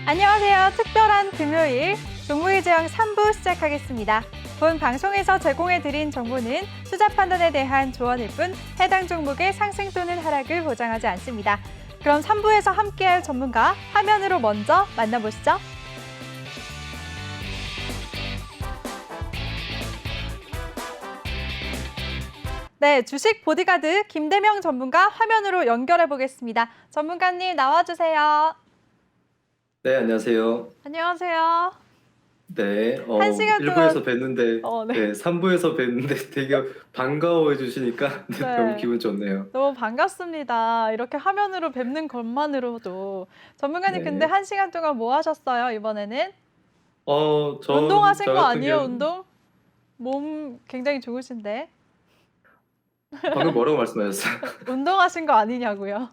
안녕하세요. 특별한 금요일 종목의 제왕 3부 시작하겠습니다. 본 방송에서 제공해드린 정보는 투자 판단에 대한 조언일 뿐 해당 종목의 상승 또는 하락을 보장하지 않습니다. 그럼 3부에서 함께할 전문가 화면으로 먼저 만나보시죠. 네, 주식 보디가드 김대명 전문가 화면으로 연결해 보겠습니다. 전문가님 나와주세요. 네, 안녕하세요. 안녕하세요. 네, 한 시간 동안 1부에서 뵀는데, 네. 네, 3부에서 뵀는데 되게 반가워해 주시니까 네, 너무 네. 기분 좋네요. 너무 반갑습니다. 이렇게 화면으로 뵙는 것만으로도. 전문가님 근데 네. 한 시간 동안 뭐 하셨어요, 이번에는? 저 운동하신 거 같은 아니에요, 경우, 운동? 몸 굉장히 좋으신데. 방금 뭐라고 말씀하셨어요? 운동하신 거 아니냐고요.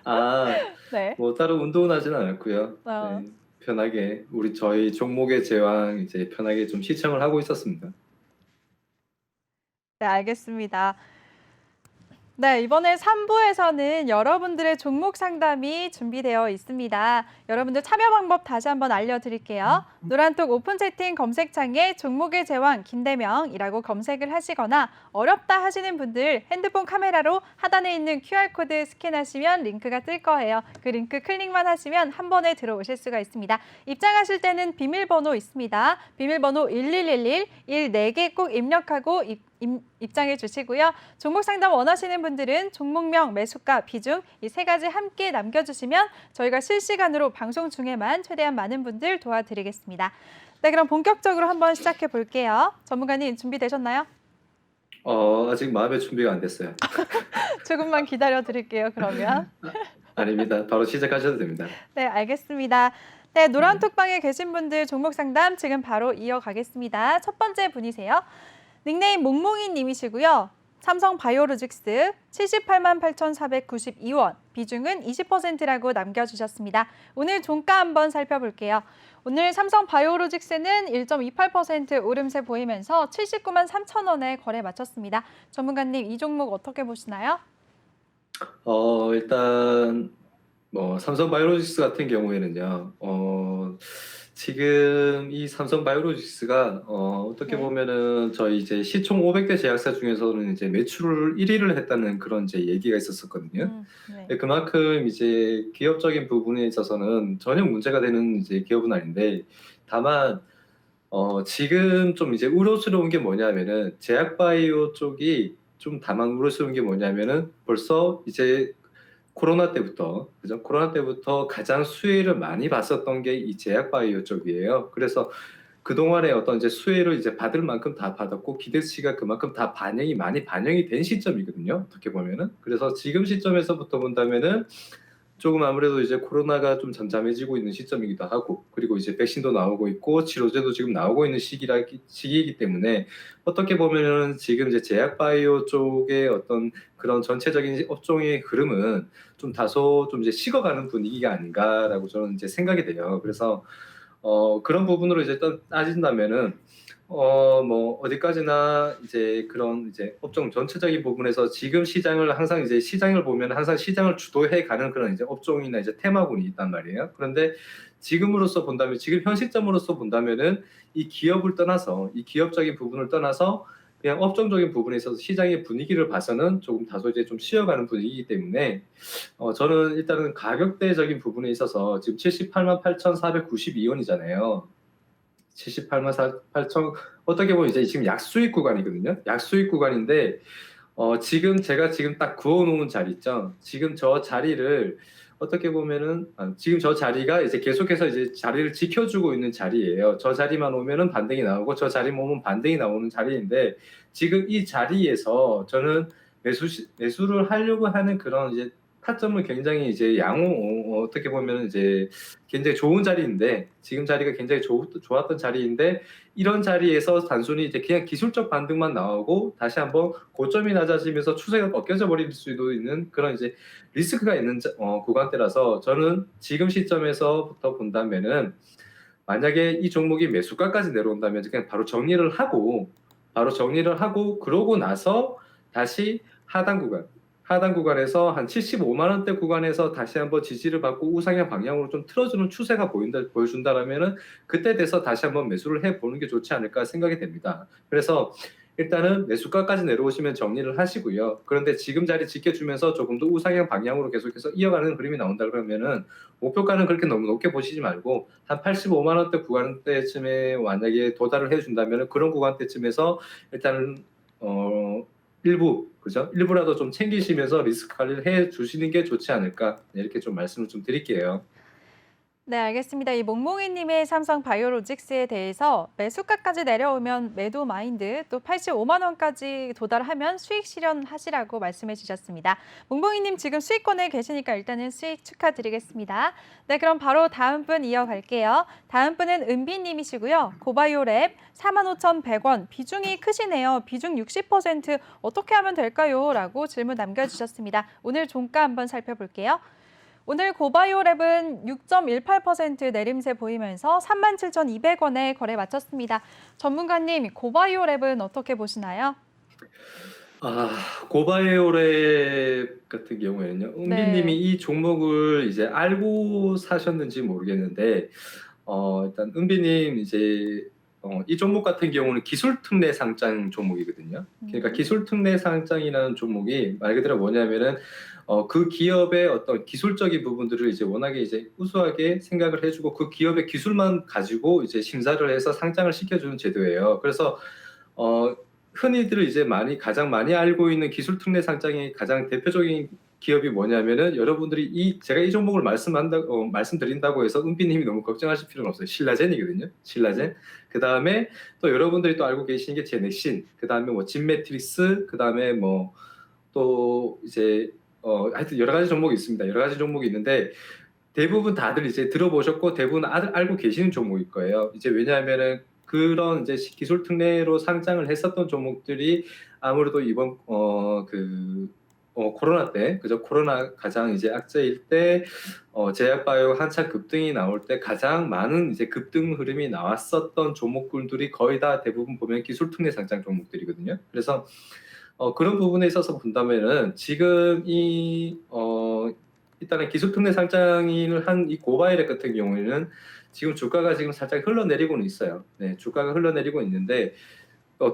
아, 네. 뭐 따로 운동은 하진 않았고요. 어, 네, 편하게, 저희 종목의 제왕 이제 편하게 좀 시청을 하고 있었습니다. 네, 알겠습니다. 네, 이번에 3부에서는 여러분들의 종목 상담이 준비되어 있습니다. 여러분들 참여 방법 다시 한번 알려드릴게요. 노란톡 오픈 채팅 검색창에 종목의 제왕 김대명이라고 검색을 하시거나 어렵다 하시는 분들 핸드폰 카메라로 하단에 있는 QR코드 스캔하시면 링크가 뜰 거예요. 그 링크 클릭만 하시면 한 번에 들어오실 수가 있습니다. 입장하실 때는 비밀번호 있습니다. 비밀번호 1111, 14개 꼭 입력하고 입장해 주시고요. 종목 상담 원하시는 분들은 종목명, 매수가, 비중 이 세 가지 함께 남겨주시면 저희가 실시간으로 방송 중에만 최대한 많은 분들 도와드리겠습니다. 네, 그럼 본격적으로 한번 시작해 볼게요. 전문가님 준비되셨나요? 아직 마음의 준비가 안 됐어요. 조금만 기다려 드릴게요, 그러면. 아닙니다. 바로 시작하셔도 됩니다. 네, 알겠습니다. 네, 노란 네. 톡방에 계신 분들 종목 상담 지금 바로 이어가겠습니다. 첫 번째 분이세요. 닉네임 몽몽이 님이시고요. 삼성 바이오로직스 78만 8,492원, 비중은 20%라고 남겨주셨습니다. 오늘 종가 한번 살펴볼게요. 오늘 삼성 바이오로직스는 1.28% 오름세 보이면서 79만 3천 원에 거래 마쳤습니다. 전문가님, 이 종목 어떻게 보시나요? 일단 삼성바이오로직스 같은 경우에는요. 지금 이 삼성바이오로직스가 어떻게 네. 보면은 저희 이제 시총 500대 제약사 중에서는 이제 매출 1위를 했다는 그런 이제 얘기가 있었었거든요. 네. 네, 그만큼 이제 기업적인 부분에 있어서는 전혀 문제가 되는 이제 기업은 아닌데, 다만 지금 좀 이제 우려스러운 게 뭐냐면은 제약바이오 쪽이 좀 다만 우려스러운 게 뭐냐면은 벌써 이제 코로나 때부터, 그죠? 코로나 때부터 가장 수혜를 많이 봤었던 게 이 제약바이오 쪽이에요. 그래서 그동안에 어떤 이제 수혜를 이제 받을 만큼 다 받았고 기대치가 그만큼 다 많이 반영이 된 시점이거든요. 어떻게 보면은. 그래서 지금 시점에서부터 본다면은 조금 아무래도 이제 코로나가 좀 잠잠해지고 있는 시점이기도 하고, 그리고 이제 백신도 나오고 있고 치료제도 지금 나오고 있는 시기이기 때문에 어떻게 보면은 지금 이제 제약바이오 쪽의 어떤 그런 전체적인 업종의 흐름은 좀 다소 좀 이제 식어가는 분위기가 아닌가라고 저는 이제 생각이 돼요. 그래서 그런 부분으로 이제 따진다면은 어디까지나 이제 그런 이제 업종 전체적인 부분에서 지금 시장을 항상 이제 시장을 보면 항상 시장을 주도해 가는 그런 이제 업종이나 이제 테마군이 있단 말이에요. 그런데 지금으로서 본다면, 지금 현 시점으로서 본다면은 이 기업을 떠나서, 이 기업적인 부분을 떠나서 그냥 업종적인 부분에 있어서 시장의 분위기를 봐서는 조금 다소 이제 좀 쉬어가는 분위기이기 때문에 저는 일단은 가격대적인 부분에 있어서 지금 78만 8,492원이잖아요. 78만 8천, 어떻게 보면 이제 지금 약수익 구간이거든요. 약수익 구간인데 제가 지금 딱 그어놓은 자리 있죠. 지금 저 자리를 어떻게 보면은 지금 저 자리가 이제 계속해서 이제 자리를 지켜주고 있는 자리예요. 저 자리만 오면은 반등이 나오고 저 자리만 오면 반등이 나오는 자리인데, 지금 이 자리에서 저는 매수를 하려고 하는 그런 이제 타점을 굉장히 이제 어떻게 보면 이제 굉장히 좋은 자리인데, 지금 자리가 굉장히 좋았던 자리인데, 이런 자리에서 단순히 이제 그냥 기술적 반등만 나오고 다시 한번 고점이 낮아지면서 추세가 꺾여져 버릴 수도 있는 그런 이제 리스크가 있는 구간대라서, 저는 지금 시점에서부터 본다면은 만약에 이 종목이 매수가까지 내려온다면 그냥 바로 정리를 하고 그러고 나서 다시 하단 구간, 하단 구간에서 한 75만 원대 구간에서 다시 한번 지지를 받고 우상향 방향으로 좀 틀어주는 추세가 보여준다라면은 그때 돼서 다시 한번 매수를 해보는 게 좋지 않을까 생각이 됩니다. 그래서 일단은 매수가까지 내려오시면 정리를 하시고요. 그런데 지금 자리 지켜주면서 조금 더 우상향 방향으로 계속해서 이어가는 그림이 나온다 그러면은 목표가는 그렇게 너무 높게 보시지 말고 한 85만 원대 구간대쯤에 만약에 도달을 해준다면은 그런 구간대쯤에서 일단은 일부 그죠? 일부라도 좀 챙기시면서 리스크 관리를 해 주시는 게 좋지 않을까 이렇게 좀 말씀을 좀 드릴게요. 네, 알겠습니다. 이 몽몽이님의 삼성 바이오로직스에 대해서 매수가까지 내려오면 매도 마인드, 또 85만 원까지 도달하면 수익 실현하시라고 말씀해 주셨습니다. 몽몽이님 지금 수익권에 계시니까 일단은 수익 축하드리겠습니다. 네, 그럼 바로 다음 분 이어갈게요. 다음 분은 은비님이시고요. 고바이오랩 45,100원, 비중이 크시네요. 비중 60% 어떻게 하면 될까요? 라고 질문 남겨주셨습니다. 오늘 종가 한번 살펴볼게요. 오늘 고바이오랩은 6.18% 내림세 보이면서 37,200원에 거래 마쳤습니다. 전문가님, 고바이오랩은 어떻게 보시나요? 고바이오랩 같은 경우에는요. 은비님이 네. 이 종목을 이제 알고 사셨는지 모르겠는데, 일단 은비님 이제 이 종목 같은 경우는 기술 특례 상장 종목이거든요. 그러니까 기술 특례 상장이라는 종목이 말 그대로 뭐냐면은 그 기업의 어떤 기술적인 부분들을 이제 워낙에 이제 우수하게 생각을 해주고 그 기업의 기술만 가지고 이제 심사를 해서 상장을 시켜주는 제도예요. 그래서 흔히들 이제 가장 많이 알고 있는 기술 특례 상장의 가장 대표적인 기업이 뭐냐면은 여러분들이 제가 이 종목을 말씀드린다고 해서 은비님이 너무 걱정하실 필요는 없어요. 신라젠이거든요. 신라젠. 그 다음에 또 여러분들이 또 알고 계시는 게 제넥신. 그 다음에 뭐 진매트릭스. 그 다음에 뭐 또 이제 하여튼 여러 가지 종목이 있습니다. 여러 가지 종목이 있는데 대부분 다들 이제 들어보셨고 대부분 알고 계시는 종목일 거예요. 이제 왜냐하면은 그런 이제 기술 특례로 상장을 했었던 종목들이 아무래도 이번 코로나 때 그죠? 코로나 가장 이제 악재일 때 제약바이오 한창 급등이 나올 때 가장 많은 이제 급등 흐름이 나왔었던 종목군들이 거의 다 대부분 보면 기술 특례 상장 종목들이거든요. 그래서 그런 부분에 있어서 본다면은 지금 일단은 기술 특례 상장을 한 이 고바이렉 같은 경우에는 지금 주가가 지금 살짝 흘러내리고는 있어요. 네, 주가가 흘러내리고 있는데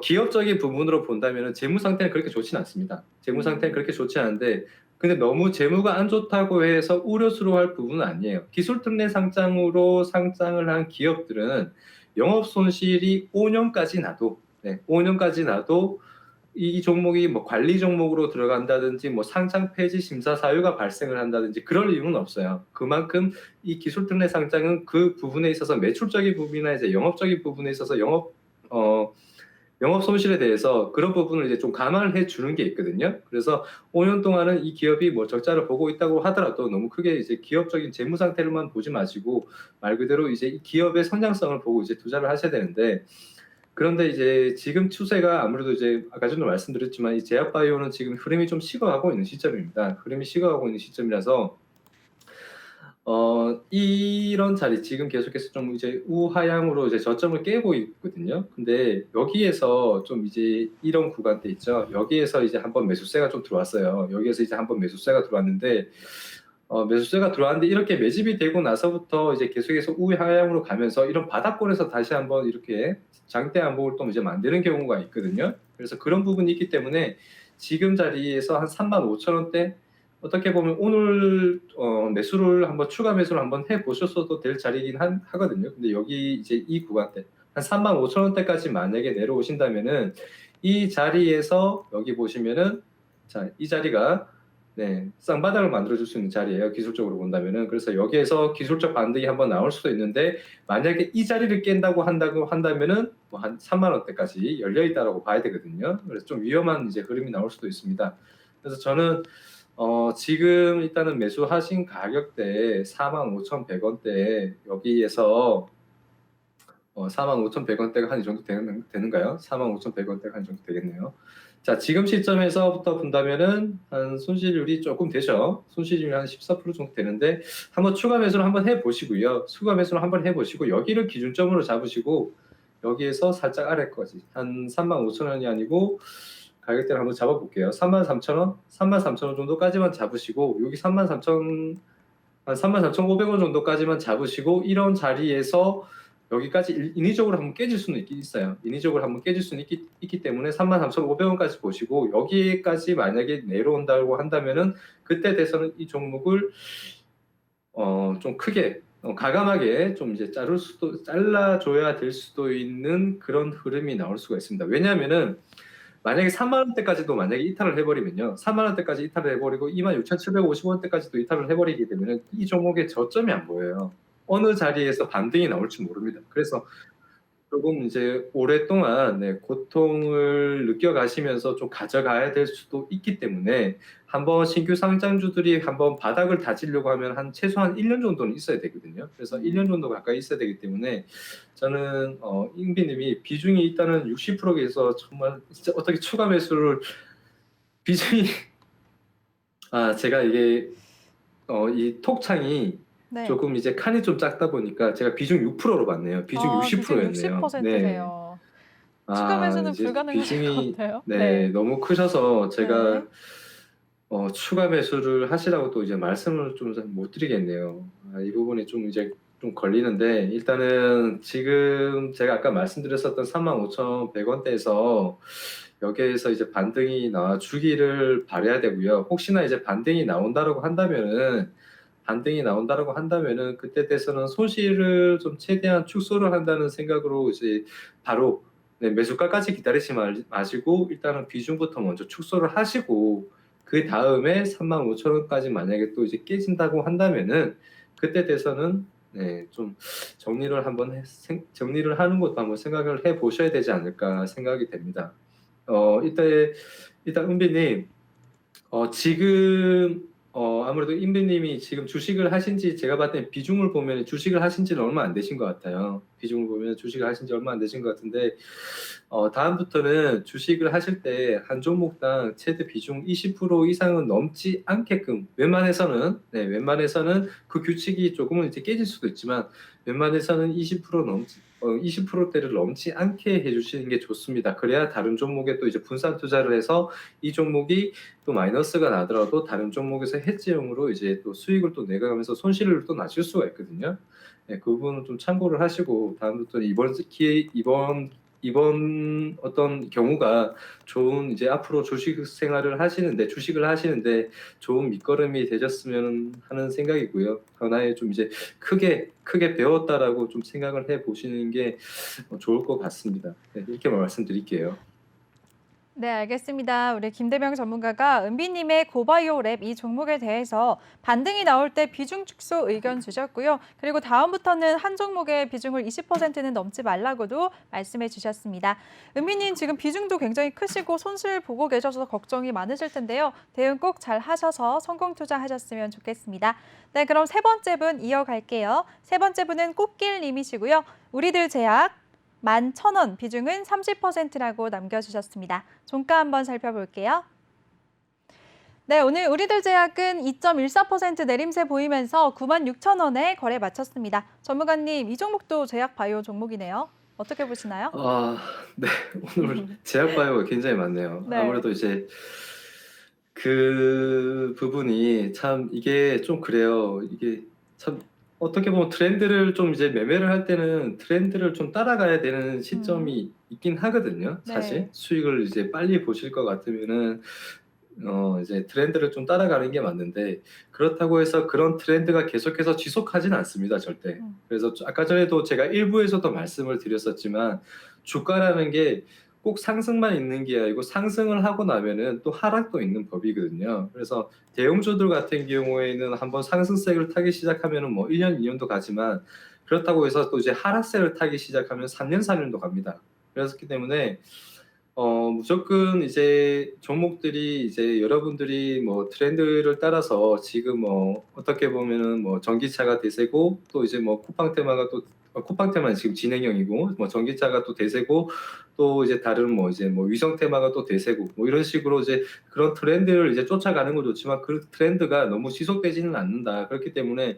기업적인 부분으로 본다면은 재무 상태는 그렇게 좋지는 않습니다. 재무 상태는 그렇게 좋지 않은데 근데 너무 재무가 안 좋다고 해서 우려스러워할 부분은 아니에요. 기술 특례 상장으로 상장을 한 기업들은 영업 손실이 5년까지 나도 5년까지 나도 이 종목이 뭐 관리 종목으로 들어간다든지 뭐 상장 폐지 심사 사유가 발생을 한다든지 그럴 이유는 없어요. 그만큼 이 기술 특례 상장은 그 부분에 있어서 매출적인 부분이나 이제 영업적인 부분에 있어서 영업 손실에 대해서 그런 부분을 이제 좀 감안을 해 주는 게 있거든요. 그래서 5년 동안은 이 기업이 뭐 적자를 보고 있다고 하더라도 너무 크게 이제 기업적인 재무 상태로만 보지 마시고 말 그대로 이제 이 기업의 성장성을 보고 이제 투자를 하셔야 되는데 그런데 이제 지금 추세가 아무래도 이제 아까 전에 말씀드렸지만 이 제약바이오는 지금 흐름이 좀 식어가고 있는 시점입니다. 흐름이 식어가고 있는 시점이라서 이런 자리 지금 계속해서 좀 이제 우하향으로 이제 저점을 깨고 있거든요. 근데 여기에서 좀 이제 이런 구간대 있죠. 여기에서 이제 한번 매수세가 좀 들어왔어요. 여기에서 이제 한번 매수세가 들어왔는데 매수세가 들어왔는데 이렇게 매집이 되고 나서부터 이제 계속해서 우하향으로 가면서 이런 바닥권에서 다시 한번 이렇게 장대 안목을 또 이제 만드는 경우가 있거든요. 그래서 그런 부분이 있기 때문에 지금 자리에서 한 35,000원대 어떻게 보면 오늘 매수를 한번 추가 매수를 한번 해 보셨어도 될 자리긴 하거든요. 근데 여기 이제 이 구간대 한 35,000원대까지 만약에 내려오신다면은 이 자리에서 여기 보시면은 자, 이 자리가 쌍바닥을 만들어줄 수 있는 자리예요. 기술적으로 본다면은. 그래서 여기에서 기술적 반등이 한번 나올 수도 있는데 만약에 이 자리를 깬다고 한다면은 뭐 한 3만 원대까지 열려 있다라고 봐야 되거든요. 그래서 좀 위험한 이제 흐름이 나올 수도 있습니다. 그래서 저는 지금 일단은 매수하신 가격대 45,100원대 여기에서 45,100원대가 한 이 정도 되는가요? 45,100원대가 한 이 정도 되겠네요. 자, 지금 시점에서부터 본다면은 한 손실률이 조금 되죠. 손실률이 한 14% 정도 되는데 한번 추가 매수를 한번 해보시고요. 추가 매수를 한번 해보시고 여기를 기준점으로 잡으시고 여기에서 살짝 아래까지 한 35,000원이 아니고 가격대를 한번 잡아볼게요. 33,000원, 33,000원 정도까지만 잡으시고 여기 33,000 한 33,500원 정도까지만 잡으시고 이런 자리에서 여기까지 인위적으로 한번 깨질 수는 있어요. 인위적으로 한번 깨질 수는 있기 때문에 33,500원까지 보시고 여기까지 만약에 내려온다고 한다면은 그때 돼서는 이 종목을 좀 크게 가감하게 좀 이제 잘라줘야 될 수도 있는 그런 흐름이 나올 수가 있습니다. 왜냐하면은 만약에 3만 원대까지도 만약에 이탈을 해버리면요, 3만 원대까지 이탈을 해버리고 26,750원대까지도 이탈을 해버리게 되면은 이 종목의 저점이 안 보여요. 어느 자리에서 반등이 나올지 모릅니다. 그래서 조금 이제 오랫동안 고통을 느껴가시면서 좀 가져가야 될 수도 있기 때문에 한번 신규 상장주들이 한번 바닥을 다지려고 하면 한 최소한 1년 정도는 있어야 되거든요. 그래서 1년 정도 가까이 있어야 되기 때문에 저는 임비님이 비중이 일단은 60%에서 정말 진짜 어떻게 추가 매수를 비중이 제가 이게 이 톡창이 네. 조금 이제 칸이 좀 작다 보니까 제가 비중 6%로 봤네요. 비중 60%였네요. 비중 60%세요. 추가 매수는 이제 불가능할 비중이 것 같아요. 너무 크셔서 제가 네. 추가 매수를 하시라고 또 이제 말씀을 좀 못 드리겠네요. 이 부분이 좀 이제 좀 걸리는데 일단은 지금 제가 아까 말씀드렸었던 35,100원대에서 여기에서 이제 반등이 나와 주기를 바라야 되고요. 혹시나 이제 반등이 나온다고 한다면은 그때 돼서는 손실을 좀 최대한 축소를 한다는 생각으로 이제 바로 매수가까지 기다리지 마시고 일단은 비중부터 먼저 축소를 하시고 그 다음에 35,000원까지 만약에 또 이제 깨진다고 한다면은 그때 돼서는 좀 정리를 하는 것도 한번 생각을 해 보셔야 되지 않을까 생각이 됩니다. 일단 은비님 지금 아무래도 임비님이 지금 주식을 하신지 제가 봤을 때 비중을 보면 주식을 하신지는 얼마 안 되신 것 같아요. 비중을 보면 주식을 하신지 얼마 안 되신 것 같은데 다음부터는 주식을 하실 때 한 종목당 최대 비중 20% 이상은 넘지 않게끔 웬만해서는 그 규칙이 조금은 이제 깨질 수도 있지만 웬만해서는 20%대를 넘지 않게 해주시는 게 좋습니다. 그래야 다른 종목에 또 이제 분산 투자를 해서 이 종목이 또 마이너스가 나더라도 다른 종목에서 해지용으로 이제 또 수익을 또 내가면서 손실을 또 낮출 수가 있거든요. 그 부분은 좀 참고를 하시고 다음부터 이번 어떤 경우가 좋은 이제 앞으로 주식을 하시는데 좋은 밑거름이 되셨으면 하는 생각이고요. 하나의 좀 이제 크게 배웠다라고 좀 생각을 해 보시는 게 좋을 것 같습니다. 이렇게 말씀드릴게요. 네, 알겠습니다. 우리 김대명 전문가가 은비님의 고바이오 랩 이 종목에 대해서 반등이 나올 때 비중 축소 의견 주셨고요. 그리고 다음부터는 한 종목의 비중을 20%는 넘지 말라고도 말씀해 주셨습니다. 은비님 지금 비중도 굉장히 크시고 손실 보고 계셔서 걱정이 많으실 텐데요. 대응 꼭 잘 하셔서 성공 투자하셨으면 좋겠습니다. 네, 그럼 세 번째 분 이어갈게요. 세 번째 분은 꽃길님이시고요. 우리들 제약 11,000원, 비중은 30%라고 남겨주셨습니다. 종가 한번 살펴볼게요. 네, 오늘 우리들 제약은 2.14% 내림세 보이면서 96,000원에 거래 마쳤습니다. 전문가님, 이 종목도 제약 바이오 종목이네요. 어떻게 보시나요? 네. 오늘 제약 바이오가 굉장히 많네요. 네. 아무래도 이제 그 부분이 참 이게 좀 그래요. 이게 참 어떻게 보면 트렌드를 좀 이제 매매를 할 때는 트렌드를 좀 따라가야 되는 시점이 있긴 하거든요. 사실 네. 수익을 이제 빨리 보실 것 같으면은 이제 트렌드를 좀 따라가는 게 맞는데 그렇다고 해서 그런 트렌드가 계속해서 지속하지는 않습니다, 절대. 그래서 아까 전에도 제가 일부에서도 말씀을 드렸었지만 주가라는 게 꼭 상승만 있는 게 아니고 상승을 하고 나면은 또 하락도 있는 법이거든요. 그래서 대형주들 같은 경우에는 한번 상승세를 타기 시작하면은 뭐 1년, 2년도 가지만 그렇다고 해서 또 이제 하락세를 타기 시작하면 3년, 4년도 갑니다. 그렇기 때문에 무조건 이제 종목들이 이제 여러분들이 뭐 트렌드를 따라서 지금 어떻게 보면은 뭐 전기차가 대세고 또 이제 뭐 쿠팡 테마가 또 쿠팡 테마는 지금 진행형이고 뭐 전기차가 또 대세고 또 이제 다른 뭐 이제 뭐 위성 테마가 또 대세고 뭐 이런 식으로 이제 그런 트렌드를 이제 쫓아가는 건 좋지만 그 트렌드가 너무 지속되지는 않는다. 그렇기 때문에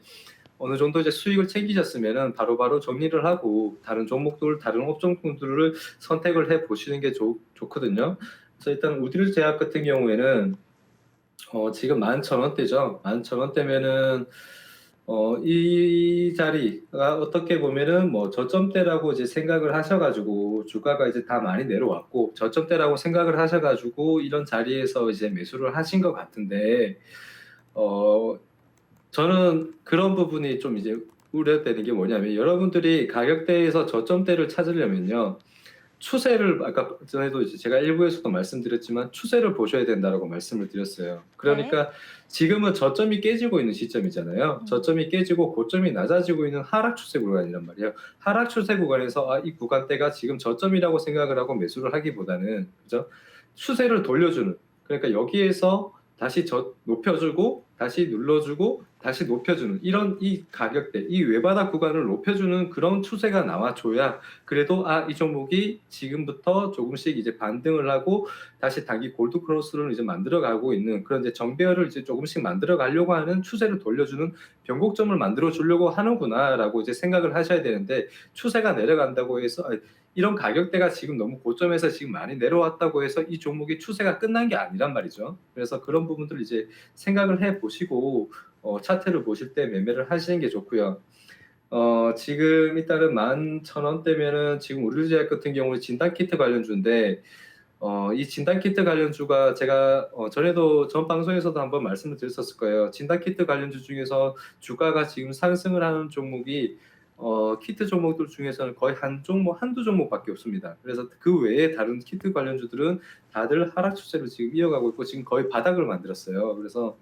어느 정도 이제 수익을 챙기셨으면은 바로바로 정리를 하고 다른 종목들, 다른 업종들을 선택을 해 보시는 게 좋거든요. 그래서 일단 우디르 제약 같은 경우에는 지금 11,000원대죠. 11,000원대면은 이 자리가 어떻게 보면은 뭐 저점대라고 이제 생각을 하셔가지고 주가가 이제 다 많이 내려왔고 저점대라고 생각을 하셔가지고 이런 자리에서 이제 매수를 하신 것 같은데 저는 그런 부분이 좀 이제 우려되는 게 뭐냐면 여러분들이 가격대에서 저점대를 찾으려면요. 추세를 아까 전에도 이제 제가 일부에서도 말씀드렸지만 추세를 보셔야 된다라고 말씀을 드렸어요. 네. 그러니까 지금은 저점이 깨지고 있는 시점이잖아요. 저점이 깨지고 고점이 낮아지고 있는 하락 추세 구간이란 말이에요. 하락 추세 구간에서 이 구간대가 지금 저점이라고 생각을 하고 매수를 하기보다는 그죠? 추세를 돌려주는 그러니까 여기에서 다시 높여주고 다시 눌러주고 다시 높여주는 이런 이 가격대 이 외바닥 구간을 높여주는 그런 추세가 나와줘야 그래도 이 종목이 지금부터 조금씩 이제 반등을 하고 다시 단기 골드 크로스를 이제 만들어가고 있는 그런 이제 정배열을 이제 조금씩 만들어 가려고 하는 추세를 돌려주는 변곡점을 만들어 주려고 하는구나라고 이제 생각을 하셔야 되는데 추세가 내려간다고 해서 이런 가격대가 지금 너무 고점에서 지금 많이 내려왔다고 해서 이 종목이 추세가 끝난 게 아니란 말이죠. 그래서 그런 부분들을 이제 생각을 해 보시고 차트를 보실 때 매매를 하시는 게 좋고요. 지금 일단은 11,000원대면은 지금 우리제약 같은 경우는 진단키트 관련주인데 이 진단키트 관련주가 제가 전에도 전 방송에서도 한번 말씀을 드렸었을 거예요. 진단키트 관련주 중에서 주가가 지금 상승을 하는 종목이 키트 종목들 중에서는 거의 한두 종목밖에 없습니다. 그래서 그 외에 다른 키트 관련주들은 다들 하락 추세로 지금 이어가고 있고 지금 거의 바닥을 만들었어요. 그래서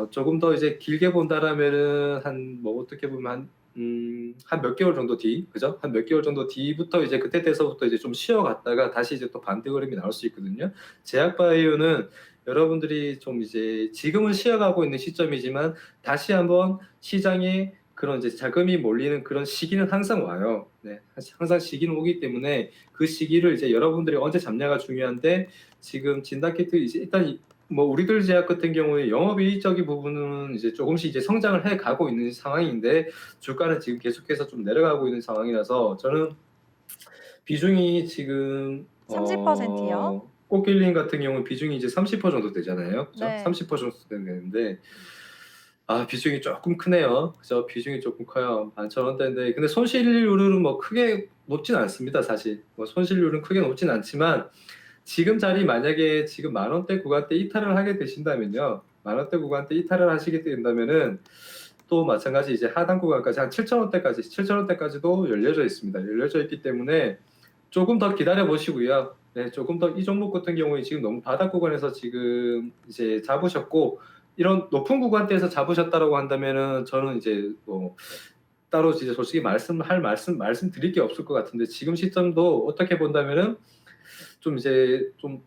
조금 더 이제 길게 본다라면은 뭐 어떻게 보면 한 몇 개월 정도 뒤, 그죠? 한 몇 개월 정도 뒤부터 이제 그때 돼서부터 이제 좀 쉬어갔다가 다시 이제 또 반등 흐름이 나올 수 있거든요. 제약바이오는 여러분들이 좀 이제 지금은 쉬어가고 있는 시점이지만 다시 한번 시장에 그런 이제 자금이 몰리는 그런 시기는 항상 와요. 네, 항상 시기는 오기 때문에 그 시기를 이제 여러분들이 언제 잡냐가 중요한데 지금 진단키트 이제 일단 뭐 우리들 제약 같은 경우에 영업이익적인 부분은 이제 조금씩 이제 성장을 해 가고 있는 상황인데 주가는 지금 계속해서 좀 내려가고 있는 상황이라서 저는 비중이 지금 30%요. 꽃길림 같은 경우는 비중이 이제 30% 정도 되잖아요. 그죠? 네. 30% 정도 되는데 비중이 조금 크네요. 그죠? 비중이 조금 커요. 11,000원대인데 근데 손실률은 뭐 크게 높진 않습니다. 사실 뭐 손실률은 크게 높진 않지만 지금 자리 만약에 지금 10,000원대 구간대 이탈을 하게 되신다면요. 10,000원대 구간대 이탈을 하시게 된다면은 또 마찬가지 이제 하단 구간까지 한 7,000원대까지도 열려져 있습니다. 열려져 있기 때문에 조금 더 기다려 보시고요. 네, 조금 더 이 종목 같은 경우에 지금 너무 바닥 구간에서 지금 이제 잡으셨고 이런 높은 구간대에서 잡으셨다라고 한다면은 저는 이제 뭐 따로 이제 솔직히 말씀드릴 게 없을 것 같은데 지금 시점도 어떻게 본다면은 좀 이제 좀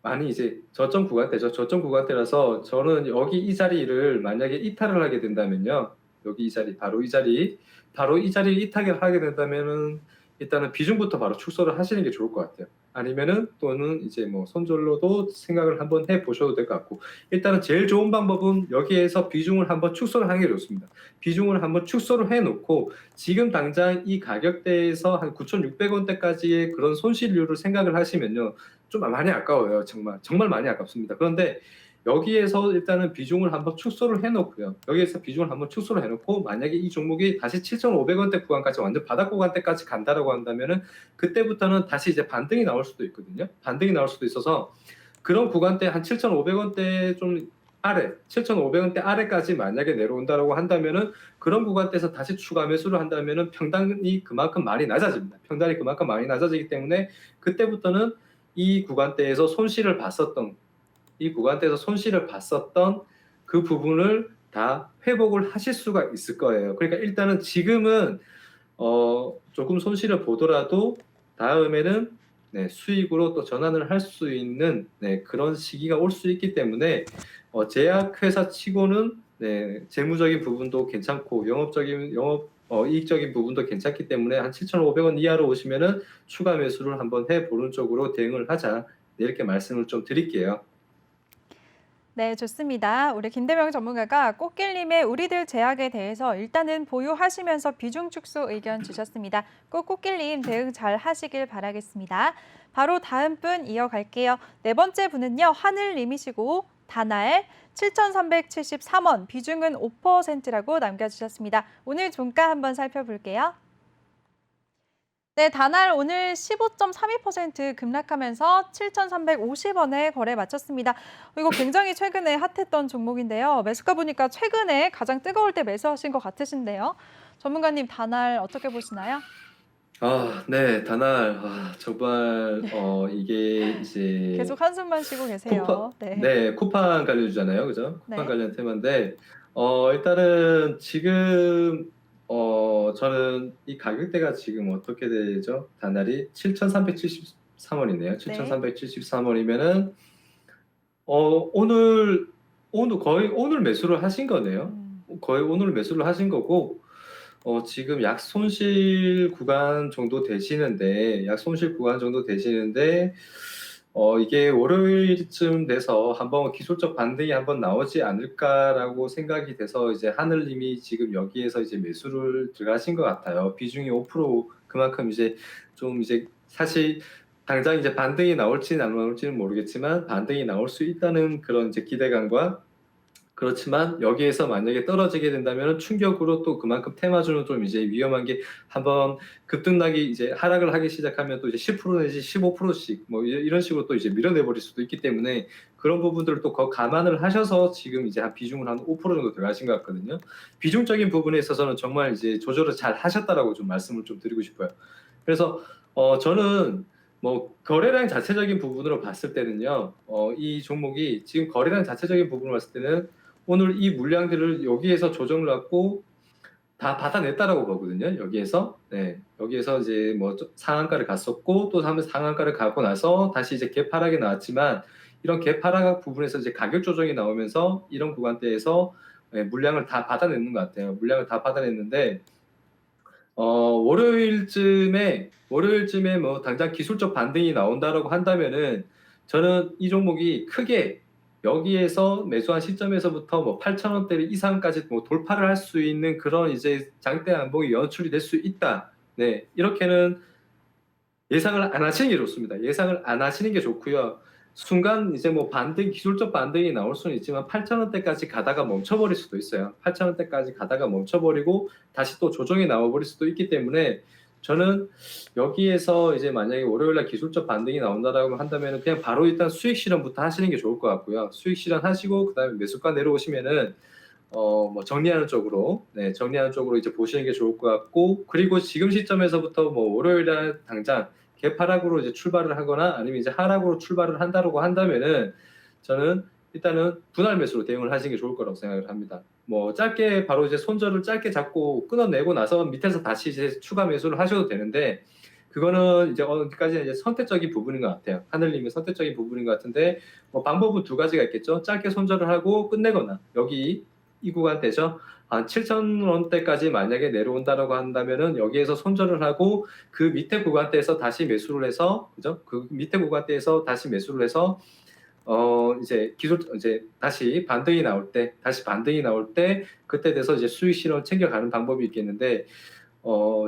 많이 이제 저점 구간대죠. 저점 구간대라서 저는 여기 이 자리를 만약에 이탈을 하게 된다면요. 여기 이 자리 바로 이 자리를 이탈을 하게 된다면은 일단은 비중부터 바로 축소를 하시는 게 좋을 것 같아요. 아니면은 또는 이제 뭐 손절로도 생각을 한번 해 보셔도 될 것 같고 일단은 제일 좋은 방법은 여기에서 비중을 한번 축소를 하는 게 좋습니다. 비중을 한번 축소를 해 놓고 지금 당장 이 가격대에서 한 9,600원대까지의 그런 손실률을 생각을 하시면요. 좀 많이 아까워요. 정말 많이 아깝습니다. 그런데 여기에서 일단은 비중을 한번 축소를 해놓고요. 여기에서 비중을 한번 축소를 해놓고 만약에 이 종목이 다시 7,500원대 구간까지 완전 바닥 구간대까지 간다라고 한다면은 그때부터는 다시 이제 반등이 나올 수도 있거든요. 반등이 나올 수도 있어서 그런 구간대 한 7,500원대 좀 아래, 7,500원대 아래까지 만약에 내려온다라고 한다면은 그런 구간대에서 다시 추가 매수를 한다면은 평단이 그만큼 많이 낮아집니다. 평단이 그만큼 많이 낮아지기 때문에 그때부터는 이 구간대에서 손실을 봤었던 그 부분을 다 회복을 하실 수가 있을 거예요. 그러니까 일단은 지금은 조금 손실을 보더라도 다음에는 수익으로 또 전환을 할 수 있는 그런 시기가 올 수 있기 때문에 제약회사 치고는 재무적인 부분도 괜찮고 이익적인 부분도 괜찮기 때문에 한 7,500원 이하로 오시면은 추가 매수를 한번 해보는 쪽으로 대응을 하자 이렇게 말씀을 좀 드릴게요. 네, 좋습니다. 우리 김대명 전문가가 꽃길님의 우리들 제약에 대해서 일단은 보유하시면서 비중 축소 의견 주셨습니다. 꼭 꽃길님 대응 잘 하시길 바라겠습니다. 바로 다음 분 이어갈게요. 네 번째 분은요, 하늘님이시고 다날 7,373원, 비중은 5%라고 남겨주셨습니다. 오늘 종가 한번 살펴볼게요. 네, 다날 오늘 15.32% 급락하면서 7,350원에 거래 마쳤습니다. 이거 굉장히 최근에 핫했던 종목인데요. 매수가 보니까 최근에 가장 뜨거울 때 매수하신 것 같으신데요. 전문가님, 다날 어떻게 보시나요? 네, 다날 정말 이게 이제 계속 한숨만 쉬고 계세요. 네. 네, 쿠팡 관련주잖아요, 그죠? 쿠팡 네. 관련 테마인데 일단은 지금 저는 이 가격대가 지금 어떻게 되죠? 다날이 7,373원이네요. 7,373원이면은 오늘 거의 오늘 매수를 하신 거네요. 거의 오늘 매수를 하신 거고 지금 약 손실 구간 정도 되시는데 이게 월요일쯤 돼서 한번 기술적 반등이 한번 나오지 않을까라고 생각이 돼서 이제 하늘님이 지금 여기에서 이제 매수를 들어가신 것 같아요. 비중이 5% 그만큼 이제 좀 이제 사실 당장 이제 반등이 나올지는 안 나올지는 모르겠지만 반등이 나올 수 있다는 그런 이제 기대감과 그렇지만 여기에서 만약에 떨어지게 된다면 충격으로 또 그만큼 테마주는 좀 이제 위험한 게 한번 급등락이 이제 하락을 하기 시작하면 또 이제 10% 내지 15%씩 뭐 이런 식으로 또 이제 밀어내버릴 수도 있기 때문에 그런 부분들을 또 감안을 하셔서 지금 이제 한 비중을 한 5% 정도 들어가신 것 같거든요. 비중적인 부분에 있어서는 정말 이제 조절을 잘 하셨다라고 좀 말씀을 좀 드리고 싶어요. 그래서 저는 뭐 거래량 자체적인 부분으로 봤을 때는요, 이 종목이 지금 거래량 자체적인 부분으로 봤을 때는 오늘 이 물량들을 여기에서 조정을 갖고 다 받아냈다라고 보거든요. 여기에서 여기에서 이제 뭐 상한가를 갔었고 또 상한가를 가고 나서 다시 이제 갭하락이 나왔지만 이런 갭하락 부분에서 이제 가격 조정이 나오면서 이런 구간대에서 물량을 다 받아내는 것 같아요. 물량을 다 받아냈는데 월요일쯤에 뭐 당장 기술적 반등이 나온다라고 한다면은 저는 이 종목이 크게 여기에서 매수한 시점에서부터 뭐 8,000원대 이상까지 뭐 돌파를 할 수 있는 그런 이제 장대 양봉이 연출이 될 수 있다. 네, 이렇게는 예상을 안 하시는 게 좋습니다. 예상을 안 하시는 게 좋고요. 순간 이제 뭐 기술적 반등이 나올 수는 있지만 8,000원대까지 가다가 멈춰버릴 수도 있어요. 8,000원대까지 가다가 멈춰버리고 다시 또 조정이 나와버릴 수도 있기 때문에 저는 여기에서 이제 만약에 월요일날 기술적 반등이 나온다라고 한다면 그냥 바로 일단 수익 실현부터 하시는 게 좋을 것 같고요. 수익 실현하시고 그다음에 매수가 내려오시면은 뭐 정리하는 쪽으로 이제 보시는 게 좋을 것 같고 그리고 지금 시점에서부터 뭐 월요일날 당장 개파락으로 이제 출발을 하거나 아니면 이제 하락으로 출발을 한다고 한다면은 저는 일단은 분할 매수로 대응을 하시는 게 좋을 거라고 생각을 합니다. 뭐 짧게 바로 이제 손절을 짧게 잡고 끊어내고 나서 밑에서 다시 이제 추가 매수를 하셔도 되는데 그거는 이제 어디까지는 이제 선택적인 부분인 것 같아요. 하늘님의 선택적인 부분인 것 같은데 뭐 방법은 두 가지가 있겠죠. 짧게 손절을 하고 끝내거나 여기 이 구간대죠. 한 7,000원대까지 만약에 내려온다라고 한다면은 여기에서 손절을 하고 그 밑에 구간대에서 다시 매수를 해서 그죠? 그 밑에 구간대에서 다시 매수를 해서 이제 다시 반등이 나올 때 그때 돼서 이제 수익 실현 챙겨가는 방법이 있겠는데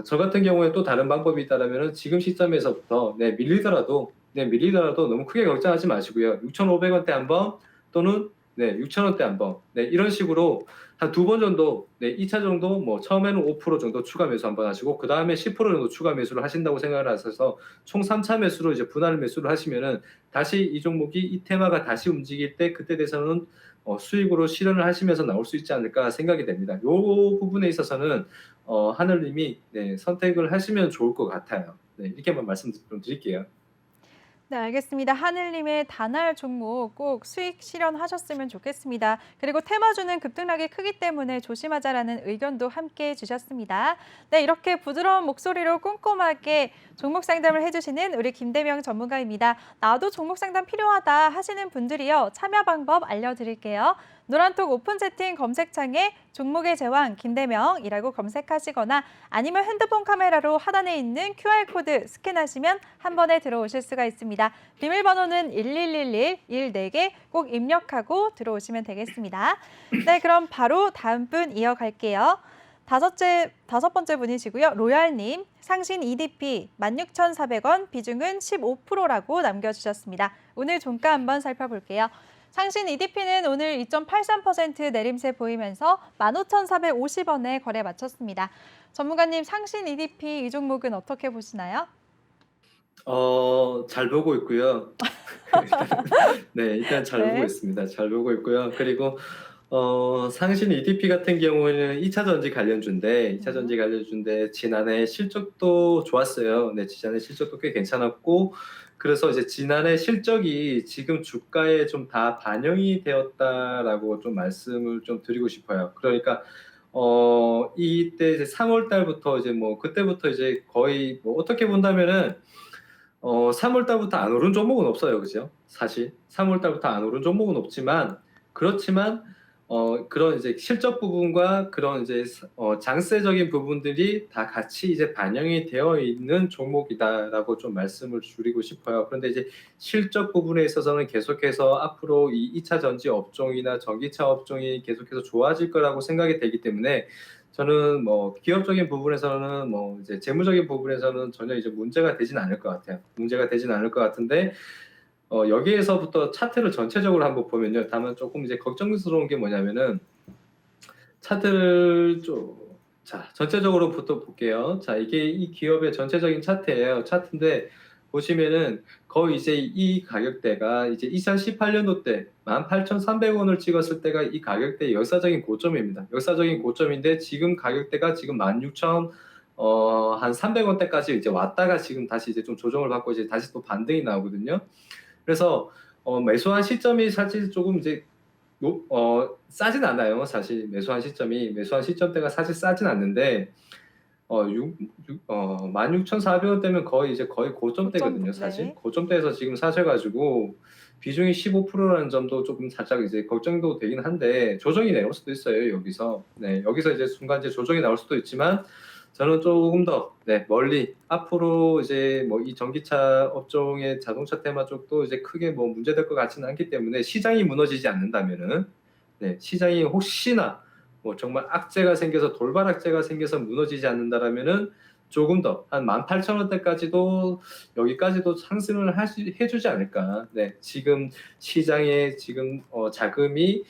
저 같은 경우에 또 다른 방법이 있다라면은 지금 시점에서부터 밀리더라도 너무 크게 걱정하지 마시고요. 6,500원대 한번 또는 6,000원대 한번 이런 식으로 한 두 번 정도 2차 정도 뭐 처음에는 5% 정도 추가 매수 한번 하시고 그 다음에 10% 정도 추가 매수를 하신다고 생각을 하셔서 총 3차 매수로 이제 분할 매수를 하시면은 다시 이 종목이 이 테마가 다시 움직일 때 그때 돼서는 수익으로 실현을 하시면서 나올 수 있지 않을까 생각이 됩니다. 이 부분에 있어서는 하늘님이 선택을 하시면 좋을 것 같아요. 이렇게만 말씀 좀 드릴게요. 네, 알겠습니다. 하늘님의 다날 종목 꼭 수익 실현하셨으면 좋겠습니다. 그리고 테마주는 급등락이 크기 때문에 조심하자라는 의견도 함께 주셨습니다. 네, 이렇게 부드러운 목소리로 꼼꼼하게 종목 상담을 해주시는 우리 김대명 전문가입니다. 나도 종목 상담 필요하다 하시는 분들이요. 참여 방법 알려드릴게요. 노란톡 오픈 채팅 검색창에 종목의 제왕 김대명이라고 검색하시거나 아니면 핸드폰 카메라로 하단에 있는 QR코드 스캔하시면 한 번에 들어오실 수가 있습니다. 비밀번호는 1111 14개 꼭 입력하고 들어오시면 되겠습니다. 네, 그럼 바로 다음 분 이어갈게요. 다섯 번째 분이시고요. 로얄님, 상신 EDP 16,400원, 비중은 15%라고 남겨주셨습니다. 오늘 종가 한번 살펴볼게요. 상신 EDP는 오늘 2.83% 내림세 보이면서 15,450원에 거래 마쳤습니다. 전문가님, 상신 EDP 이 종목은 어떻게 보시나요? 잘 보고 있고요. 네, 일단 잘 보고 네. 있습니다. 잘 보고 있고요. 그리고 상신 EDP 같은 경우에는 2차 전지 관련주인데, 2차 전지 관련주인데 지난해 실적도 좋았어요. 네, 지난해 실적도 꽤 괜찮았고, 그래서 이제 지난해 실적이 지금 주가에 좀 다 반영이 되었다라고 좀 말씀을 좀 드리고 싶어요. 그러니까 이때 이제 3월 달부터 이제 뭐 그때부터 이제 거의 뭐 어떻게 본다면은 3월 달부터 안 오른 종목은 없어요. 그죠? 사실 3월 달부터 안 오른 종목은 없지만 그렇지만 그런 이제 실적 부분과 그런 이제 장세적인 부분들이 다 같이 이제 반영이 되어 있는 종목이다라고 좀 말씀을 드리고 싶어요. 그런데 이제 실적 부분에 있어서는 계속해서 앞으로 이 2차 전지 업종이나 전기차 업종이 계속해서 좋아질 거라고 생각이 되기 때문에 저는 뭐 기업적인 부분에서는 뭐 이제 재무적인 부분에서는 전혀 이제 문제가 되진 않을 것 같아요. 문제가 되진 않을 것 같은데 여기에서부터 차트를 전체적으로 한번 보면요. 다만 조금 이제 걱정스러운 게 뭐냐면은 차트를 자, 전체적으로부터 볼게요. 자, 이게 이 기업의 전체적인 차트예요. 차트인데 보시면은 거의 이제 이 가격대가 이제 2018년도 때 18,300원을 찍었을 때가 이 가격대의 역사적인 고점입니다. 역사적인 고점인데 지금 가격대가 지금 16,000 한 300원대까지 이제 왔다가 지금 다시 이제 좀 조정을 받고 이제 다시 또 반등이 나오거든요. 그래서 매수한 시점이 사실 조금 이제 싸진 않아요. 사실 매수한 시점대가 사실 싸진 않는데 16,400원대면 거의 고점대거든요. 사실 네. 고점대에서 지금 사셔가지고 비중이 15%라는 점도 조금 살짝 이제 걱정도 되긴 한데 조정이 나올 수도 있어요. 여기서 네, 여기서 이제 순간 이제 조정이 나올 수도 있지만 저는 조금 더 네, 멀리 앞으로 이제 뭐 이 전기차 업종의 자동차 테마 쪽도 이제 크게 뭐 문제될 것 같지는 않기 때문에 시장이 무너지지 않는다면은 네, 시장이 혹시나 뭐 정말 악재가 생겨서 돌발 악재가 생겨서 무너지지 않는다라면은 조금 더 한 18,000원대까지도 여기까지도 상승을 해주지 않을까. 네, 지금 시장에 지금 자금이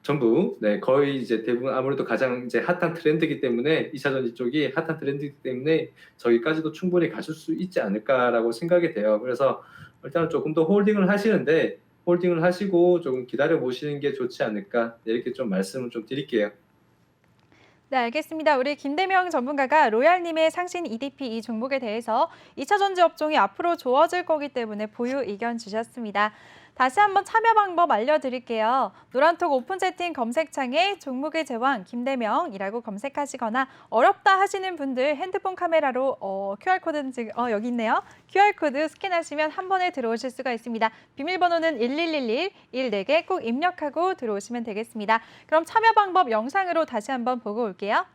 전부 네, 거의 이제 대부분 아무래도 가장 이제 핫한 트렌드이기 때문에 2차 전지 쪽이 핫한 트렌드이기 때문에 저기까지도 충분히 가실 수 있지 않을까라고 생각이 돼요. 그래서 일단 조금 더 홀딩을 하시는데 홀딩을 하시고 조금 기다려 보시는 게 좋지 않을까 네, 이렇게 좀 말씀을 좀 드릴게요. 네, 알겠습니다. 우리 김대명 전문가가 로얄님의 상신 EDP 이 종목에 대해서 2차 전지 업종이 앞으로 좋아질 거기 때문에 보유 의견 주셨습니다. 다시 한번 참여 방법 알려드릴게요. 노란톡 오픈 채팅 검색창에 종목의 제왕 김대명이라고 검색하시거나 어렵다 하시는 분들 핸드폰 카메라로 QR코드는 지금 여기 있네요. QR코드 스캔하시면 한 번에 들어오실 수가 있습니다. 비밀번호는 1111 14개 꼭 입력하고 들어오시면 되겠습니다. 그럼 참여 방법 영상으로 다시 한번 보고 올게요.